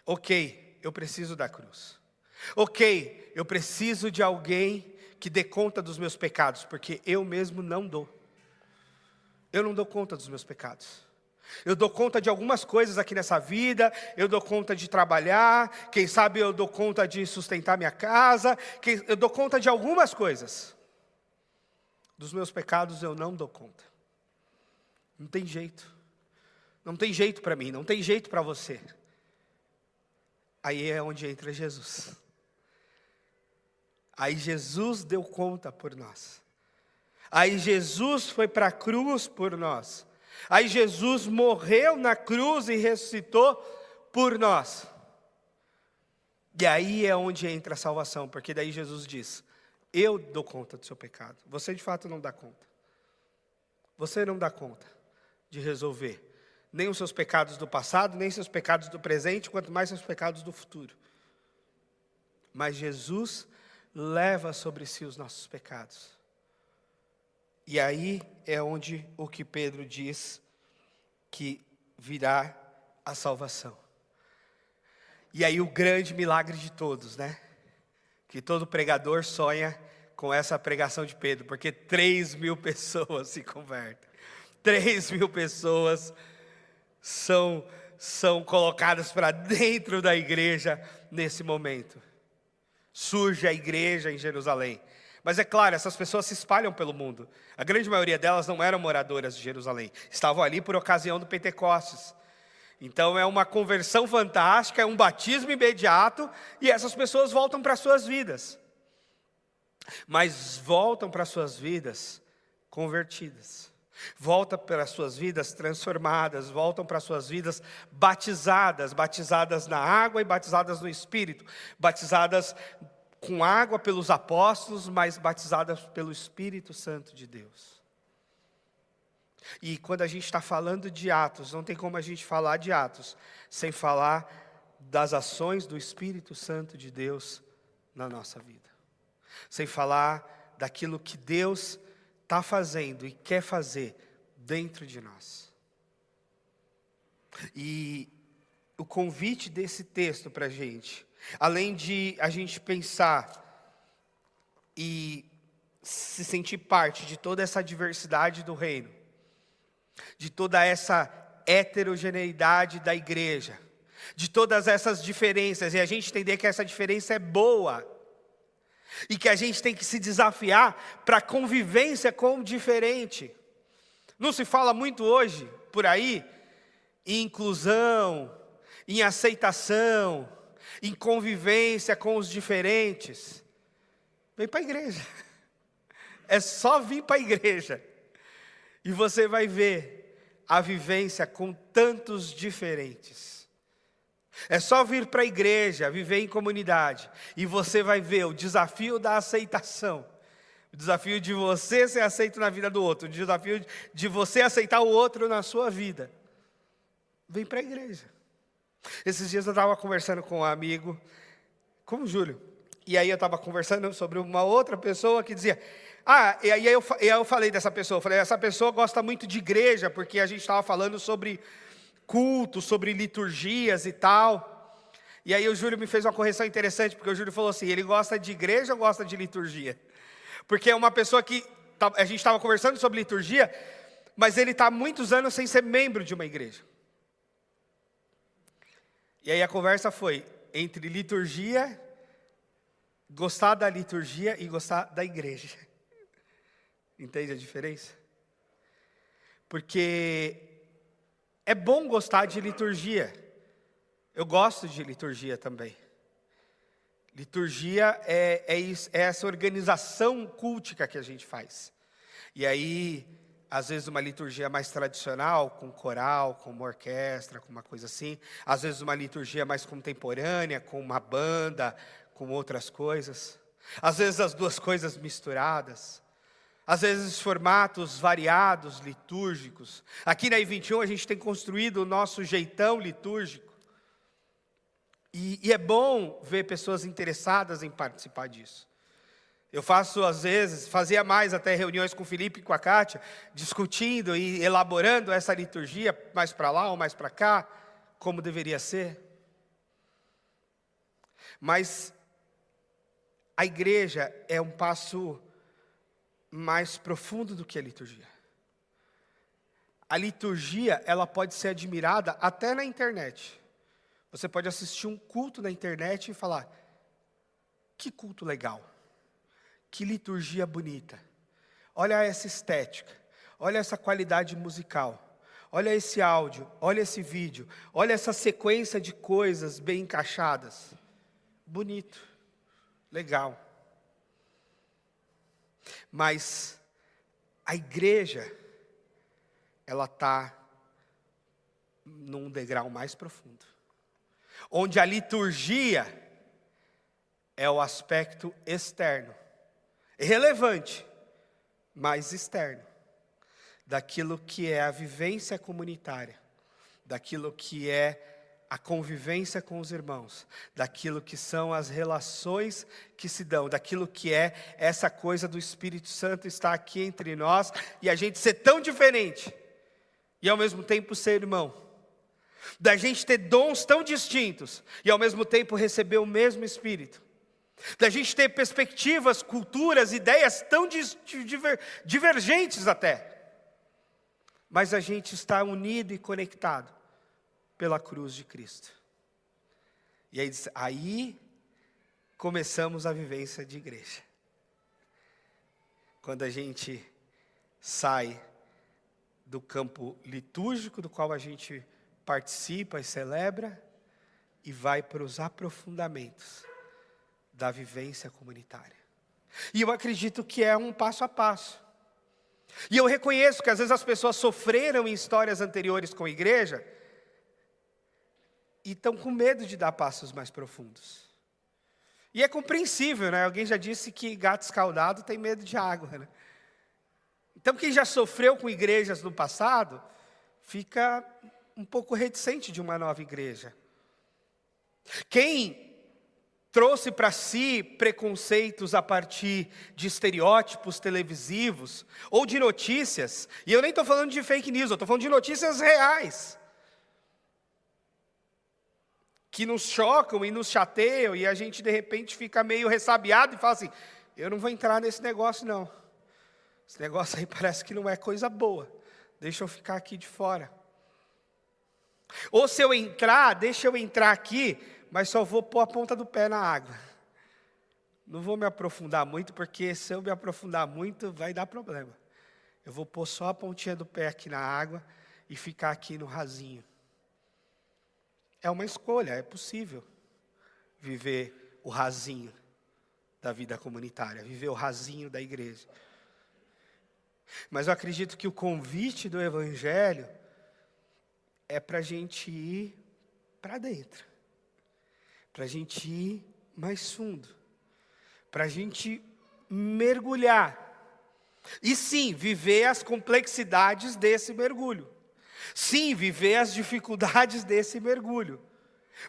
[SPEAKER 3] Ok, eu preciso da cruz. Ok, eu preciso de alguém que dê conta dos meus pecados, porque eu mesmo não dou. Eu não dou conta dos meus pecados. Eu dou conta de algumas coisas aqui nessa vida, eu dou conta de trabalhar, quem sabe eu dou conta de sustentar minha casa, eu dou conta de algumas coisas. Dos meus pecados eu não dou conta. Não tem jeito. Não tem jeito para mim, não tem jeito para você. Aí é onde entra Jesus. Aí Jesus deu conta por nós. Aí Jesus foi para a cruz por nós. Aí Jesus morreu na cruz e ressuscitou por nós. E aí é onde entra a salvação, porque daí Jesus diz: eu dou conta do seu pecado. Você de fato não dá conta. Você não dá conta de resolver nem os seus pecados do passado, nem seus pecados do presente, quanto mais seus pecados do futuro. Mas Jesus leva sobre si os nossos pecados. E aí é onde o que Pedro diz que virá a salvação. E aí o grande milagre de todos, né? Que todo pregador sonha com essa pregação de Pedro, porque 3.000 pessoas se convertem. 3.000 pessoas são colocadas para dentro da igreja nesse momento. Surge a igreja em Jerusalém. Mas é claro, essas pessoas se espalham pelo mundo. A grande maioria delas não eram moradoras de Jerusalém. Estavam ali por ocasião do Pentecostes. Então é uma conversão fantástica, é um batismo imediato, e essas pessoas voltam para suas vidas. Mas voltam para suas vidas convertidas. Voltam para suas vidas transformadas, voltam para suas vidas batizadas, batizadas na água e batizadas no Espírito, batizadas com água pelos apóstolos, mas batizadas pelo Espírito Santo de Deus. E quando a gente está falando de Atos, não tem como a gente falar de Atos sem falar das ações do Espírito Santo de Deus na nossa vida. Sem falar daquilo que Deus está fazendo e quer fazer dentro de nós. E o convite desse texto para a gente, além de a gente pensar e se sentir parte de toda essa diversidade do reino, de toda essa heterogeneidade da igreja, de todas essas diferenças, e a gente entender que essa diferença é boa, e que a gente tem que se desafiar para a convivência com o diferente. Não se fala muito hoje, por aí, em inclusão, em aceitação, em convivência com os diferentes. Vem para a igreja. É só vir para a igreja. E você vai ver a vivência com tantos diferentes. É só vir para a igreja, viver em comunidade, e você vai ver o desafio da aceitação, o desafio de você ser aceito na vida do outro, o desafio de você aceitar o outro na sua vida. Vem para a igreja. Esses dias eu estava conversando com um amigo, com o Júlio, e aí eu estava conversando sobre uma outra pessoa que dizia, e aí eu falei dessa pessoa, essa pessoa gosta muito de igreja, porque a gente estava falando sobre culto, sobre liturgias e tal. E aí o Júlio me fez uma correção interessante, porque o Júlio falou assim, ele gosta de igreja ou gosta de liturgia? Porque é uma pessoa que, a gente estava conversando sobre liturgia, mas ele está há muitos anos sem ser membro de uma igreja. E aí a conversa foi entre liturgia, gostar da liturgia e gostar da igreja. Entende a diferença? Porque é bom gostar de liturgia. Eu gosto de liturgia também. Liturgia é essa organização cultica que a gente faz. E aí, às vezes uma liturgia mais tradicional, com coral, com uma orquestra, com uma coisa assim. Às vezes uma liturgia mais contemporânea, com uma banda, com outras coisas. Às vezes as duas coisas misturadas. Às vezes formatos variados, litúrgicos. Aqui na I21 a gente tem construído o nosso jeitão litúrgico. E é bom ver pessoas interessadas em participar disso. Eu faço às vezes, fazia mais até reuniões com o Felipe e com a Kátia, discutindo e elaborando essa liturgia, mais para lá ou mais para cá, como deveria ser. Mas a igreja é um passo mais profundo do que a liturgia. A liturgia, ela pode ser admirada até na internet. Você pode assistir um culto na internet e falar, que culto legal, que liturgia bonita, olha essa estética, olha essa qualidade musical, olha esse áudio, olha esse vídeo, olha essa sequência de coisas bem encaixadas. Bonito, legal. Mas a igreja, ela está num degrau mais profundo, onde a liturgia é o aspecto externo, relevante, mas externo, daquilo que é a vivência comunitária, daquilo que é a convivência com os irmãos, daquilo que são as relações que se dão, daquilo que é essa coisa do Espírito Santo estar aqui entre nós e a gente ser tão diferente e ao mesmo tempo ser irmão, da gente ter dons tão distintos e ao mesmo tempo receber o mesmo Espírito, da gente ter perspectivas, culturas, ideias tão divergentes até, mas a gente está unido e conectado pela cruz de Cristo. E aí começamos a vivência de igreja. Quando a gente sai do campo litúrgico, do qual a gente participa e celebra, e vai para os aprofundamentos da vivência comunitária. E eu acredito que é um passo a passo. E eu reconheço que às vezes as pessoas sofreram em histórias anteriores com a igreja, e estão com medo de dar passos mais profundos. E é compreensível, né? Alguém já disse que gato escaldado tem medo de água, né? Então quem já sofreu com igrejas no passado, fica um pouco reticente de uma nova igreja. Quem trouxe para si preconceitos a partir de estereótipos televisivos, ou de notícias, e eu nem estou falando de fake news, eu estou falando de notícias reais, que nos chocam e nos chateiam, e a gente de repente fica meio ressabiado e fala assim, eu não vou entrar nesse negócio não, esse negócio aí parece que não é coisa boa, deixa eu ficar aqui de fora. Ou se eu entrar, deixa eu entrar aqui, mas só vou pôr a ponta do pé na água. Não vou me aprofundar muito, porque se eu me aprofundar muito, vai dar problema. Eu vou pôr só a pontinha do pé aqui na água e ficar aqui no rasinho. É uma escolha, é possível viver o rasinho da vida comunitária, viver o rasinho da igreja. Mas eu acredito que o convite do Evangelho é para a gente ir para dentro, para a gente ir mais fundo, para a gente mergulhar. E sim, viver as complexidades desse mergulho. Sim, viver as dificuldades desse mergulho,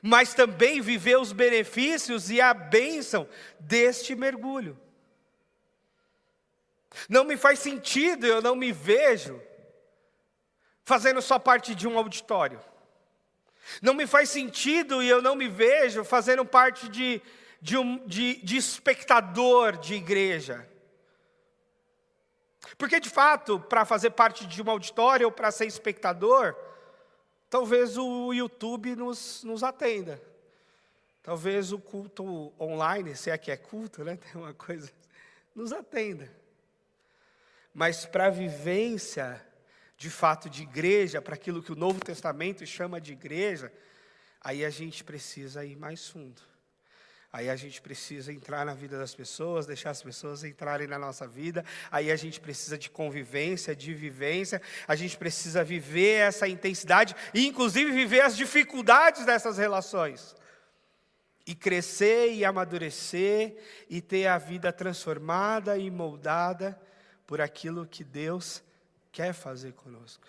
[SPEAKER 3] mas também viver os benefícios e a bênção deste mergulho. Não me faz sentido, eu não me vejo fazendo só parte de um auditório. Não me faz sentido e eu não me vejo fazendo parte de espectador de igreja. Porque, de fato, para fazer parte de um auditório ou para ser espectador, talvez o YouTube nos atenda. Talvez o culto online, se é que é culto, né? Tem uma coisa, nos atenda. Mas para a vivência, de fato, de igreja, para aquilo que o Novo Testamento chama de igreja, aí a gente precisa ir mais fundo. Aí a gente precisa entrar na vida das pessoas, deixar as pessoas entrarem na nossa vida. Aí a gente precisa de convivência, de vivência. A gente precisa viver essa intensidade e, inclusive, viver as dificuldades dessas relações. E crescer e amadurecer e ter a vida transformada e moldada por aquilo que Deus quer fazer conosco.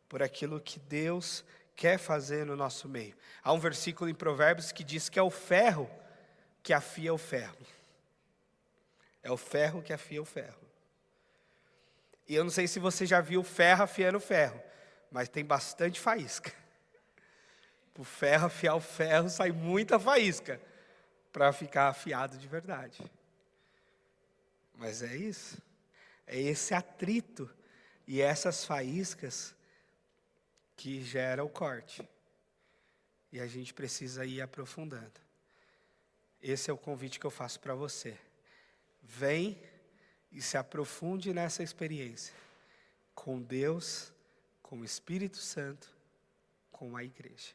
[SPEAKER 3] Por aquilo que Deus quer fazer no nosso meio. Há um versículo em Provérbios que diz que é o ferro que afia o ferro. É o ferro que afia o ferro. E eu não sei se você já viu ferro afiando ferro, mas tem bastante faísca. O ferro afiar o ferro, sai muita faísca para ficar afiado de verdade. Mas é isso. É esse atrito e essas faíscas que gera o corte. E a gente precisa ir aprofundando. Esse é o convite que eu faço para você. Vem e se aprofunde nessa experiência. Com Deus, com o Espírito Santo, com a igreja.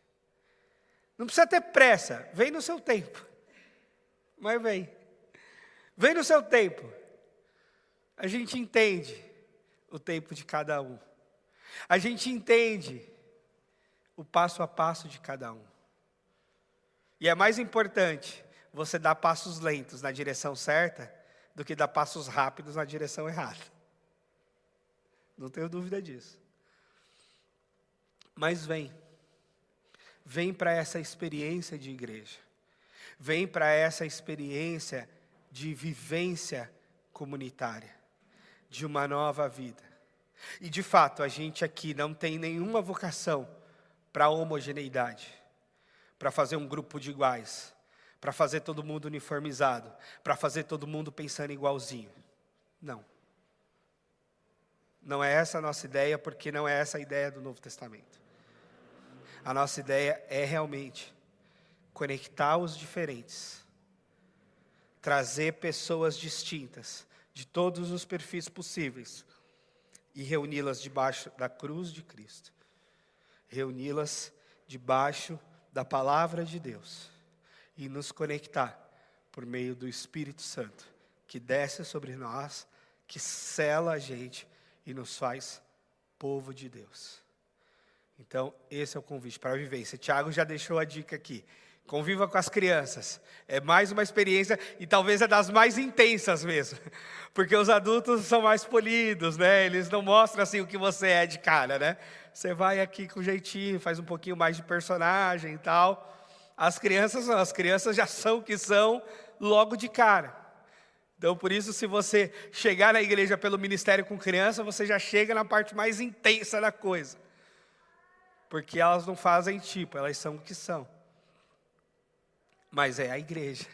[SPEAKER 3] Não precisa ter pressa, vem no seu tempo. Mas vem. Vem no seu tempo. A gente entende o tempo de cada um. A gente entende o passo a passo de cada um. E é mais importante você dar passos lentos na direção certa do que dar passos rápidos na direção errada. Não tenho dúvida disso. Mas vem para essa experiência de igreja. Vem para essa experiência de vivência comunitária, de uma nova vida. E de fato, a gente aqui não tem nenhuma vocação para homogeneidade, para fazer um grupo de iguais, para fazer todo mundo uniformizado, para fazer todo mundo pensando igualzinho. Não. Não é essa a nossa ideia, porque não é essa a ideia do Novo Testamento. A nossa ideia é realmente conectar os diferentes, trazer pessoas distintas, de todos os perfis possíveis, e reuni-las debaixo da cruz de Cristo. Reuni-las debaixo da palavra de Deus. E nos conectar por meio do Espírito Santo, que desce sobre nós, que sela a gente e nos faz povo de Deus. Então, esse é o convite para a vivência. Tiago já deixou a dica aqui. Conviva com as crianças. É mais uma experiência e talvez é das mais intensas mesmo. Porque os adultos são mais polidos, né? Eles não mostram assim o que você é de cara, né? Você vai aqui com jeitinho, faz um pouquinho mais de personagem e tal. As crianças não, as crianças já são o que são logo de cara. Então, por isso, se você chegar na igreja pelo ministério com criança, você já chega na parte mais intensa da coisa. Porque elas não fazem tipo, elas são o que são. Mas é a igreja.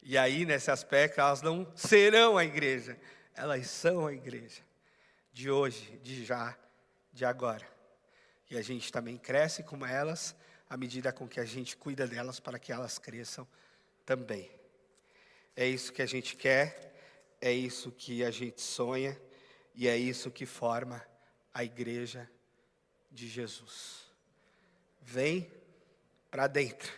[SPEAKER 3] E aí, nesse aspecto, elas não serão a igreja. Elas são a igreja. De hoje, de já, de agora. E a gente também cresce com elas, à medida com que a gente cuida delas, para que elas cresçam também. É isso que a gente quer, é isso que a gente sonha, e é isso que forma a igreja de Jesus. Vem para dentro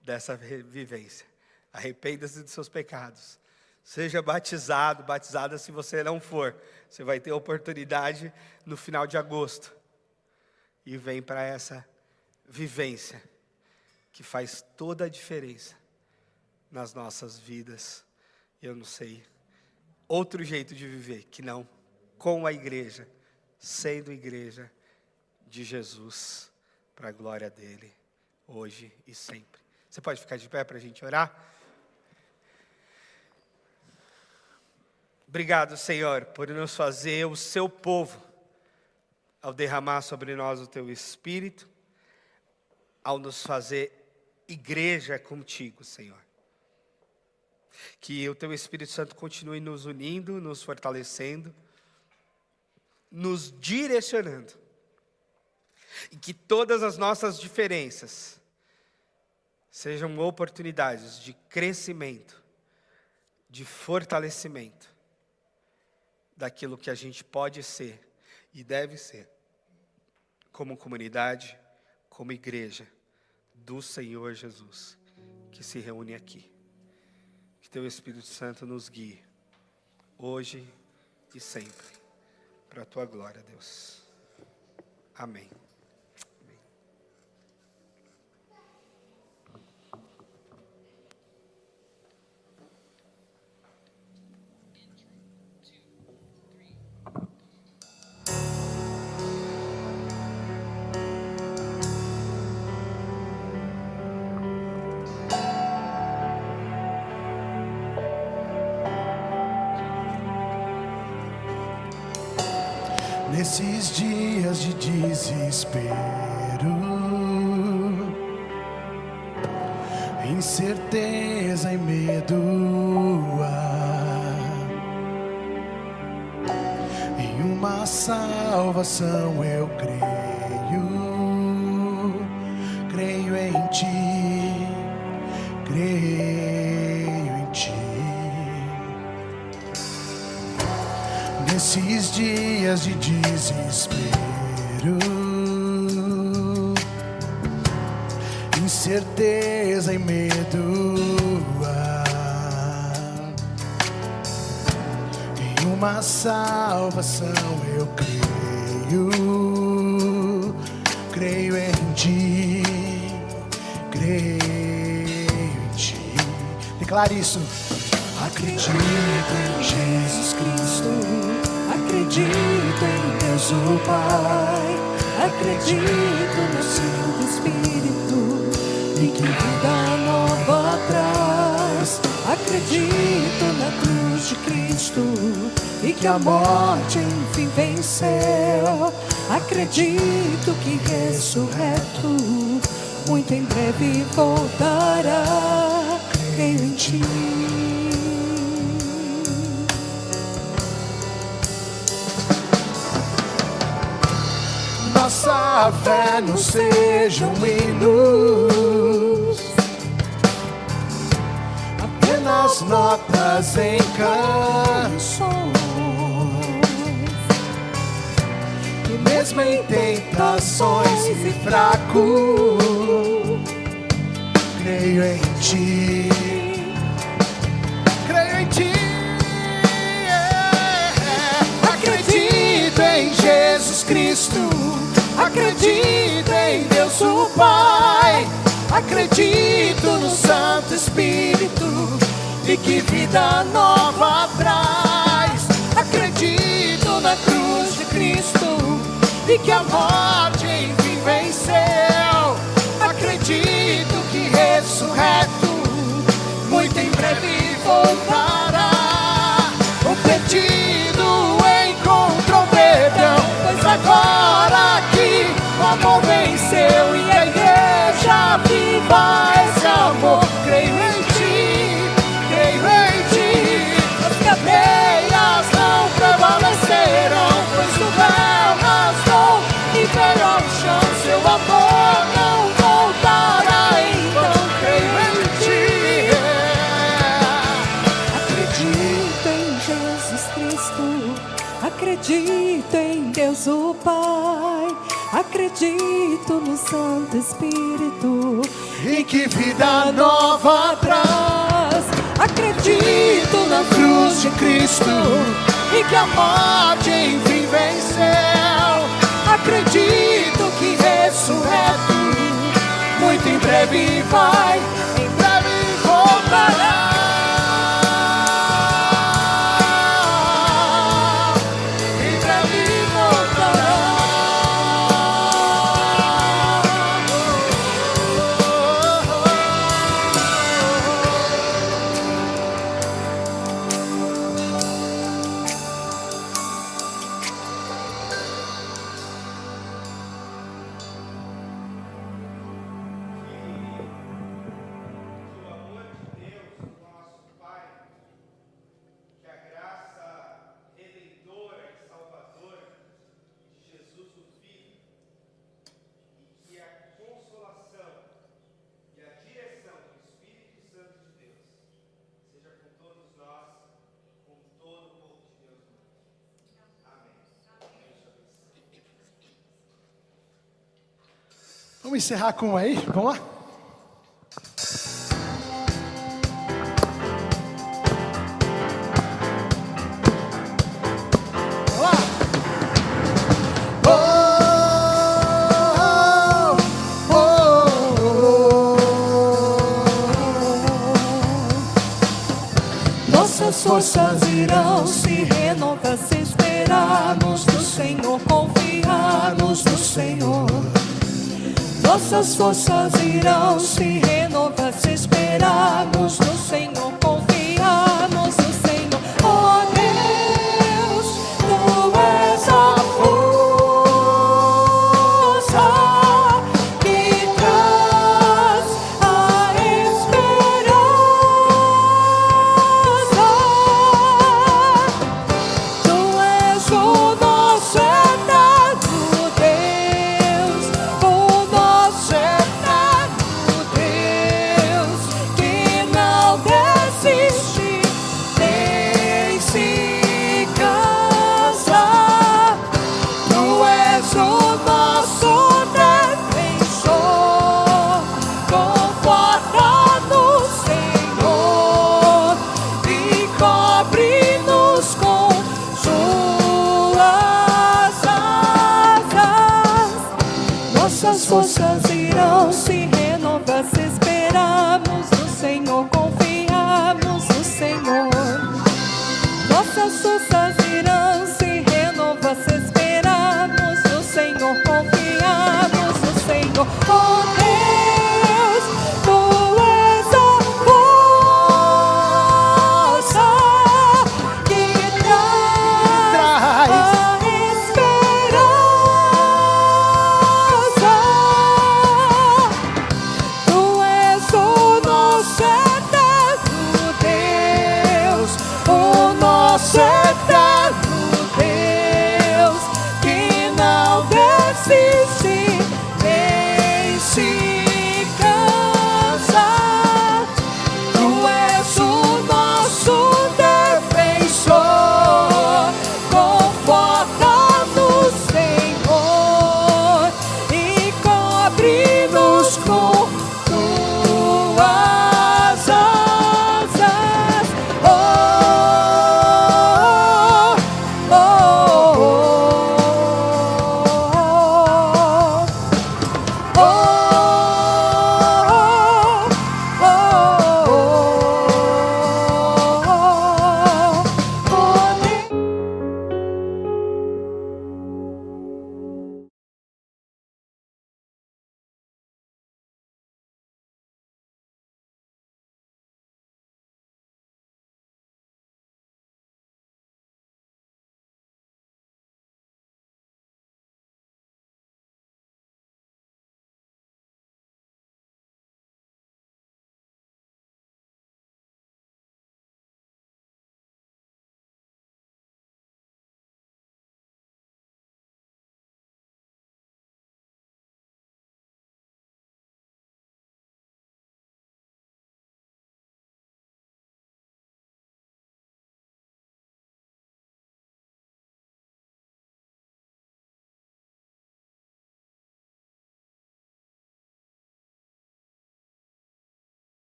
[SPEAKER 3] dessa vivência. Arrependa-se dos seus pecados. Seja batizado, batizada se você não for. Você vai ter oportunidade no final de agosto. E vem para essa vivência que faz toda a diferença nas nossas vidas. Eu não sei outro jeito de viver que não com a igreja, sendo igreja de Jesus, para a glória dele, hoje e sempre. Você pode ficar de pé para a gente orar? Obrigado, Senhor, por nos fazer o seu povo, ao derramar sobre nós o teu Espírito, ao nos fazer igreja contigo, Senhor. Que o teu Espírito Santo continue nos unindo, nos fortalecendo, nos direcionando. E que todas as nossas diferenças sejam oportunidades de crescimento, de fortalecimento daquilo que a gente pode ser e deve ser, como comunidade, como igreja do Senhor Jesus, que se reúne aqui. Que teu Espírito Santo nos guie, hoje e sempre, para a tua glória, Deus. Amém.
[SPEAKER 2] Nesses dias de desespero, incerteza e medo, em uma salvação eu creio em ti, creio em ti. Nesses dias de desespero, incerteza e medo, em uma salvação eu creio em ti, creio em ti.
[SPEAKER 1] Declare isso.
[SPEAKER 2] Acredito em Jesus Cristo, acredito em Deus o Pai, acredito no Santo Espírito e que vida nova traz. Acredito na cruz de Cristo e que a morte enfim venceu. Acredito que ressurreto muito em breve voltará. Creio em Ti. Nossa fé não sejam hinos, apenas notas em canções, e mesmo em tentações e fraco, creio em Ti. Creio em Ti. Acredito em Jesus Cristo, acredito em Deus o Pai, acredito no Santo Espírito e que vida nova traz. Acredito na cruz de Cristo e que a morte enfim venceu. Acredito que ressurreto muito em breve voltará. O perdido encontrou perdão, pois agora que o amor venceu e a igreja viva esse amor. Creio em Ti, creio em Ti. As cadeias não prevalecerão, pois o véu rasgou e veio ao chão. Seu amor não voltará, então creio em Ti. Acredito em Jesus Cristo, acredito em Deus o Pai, acredito no Santo Espírito e que vida nova traz. Acredito na cruz de Cristo e que a morte enfim venceu. Acredito que ressurreto muito em breve vai, em breve voltará.
[SPEAKER 1] Vamos encerrar com um aí? Vamos lá?
[SPEAKER 2] Nossas forças irão se renovar se esperarmos no Senhor, confiarmos no Senhor. Nossas forças irão se renovar se esperarmos no Senhor, confiarmos no Senhor. Oh Deus, Tu és a força que traz a esperança. Tu és o nosso eterno Deus, o nosso eterno Deus, que não desiste nem se cansa. Tu és o nosso defensor, conforta no Senhor e cobre-nos com suas asas. Nossas forças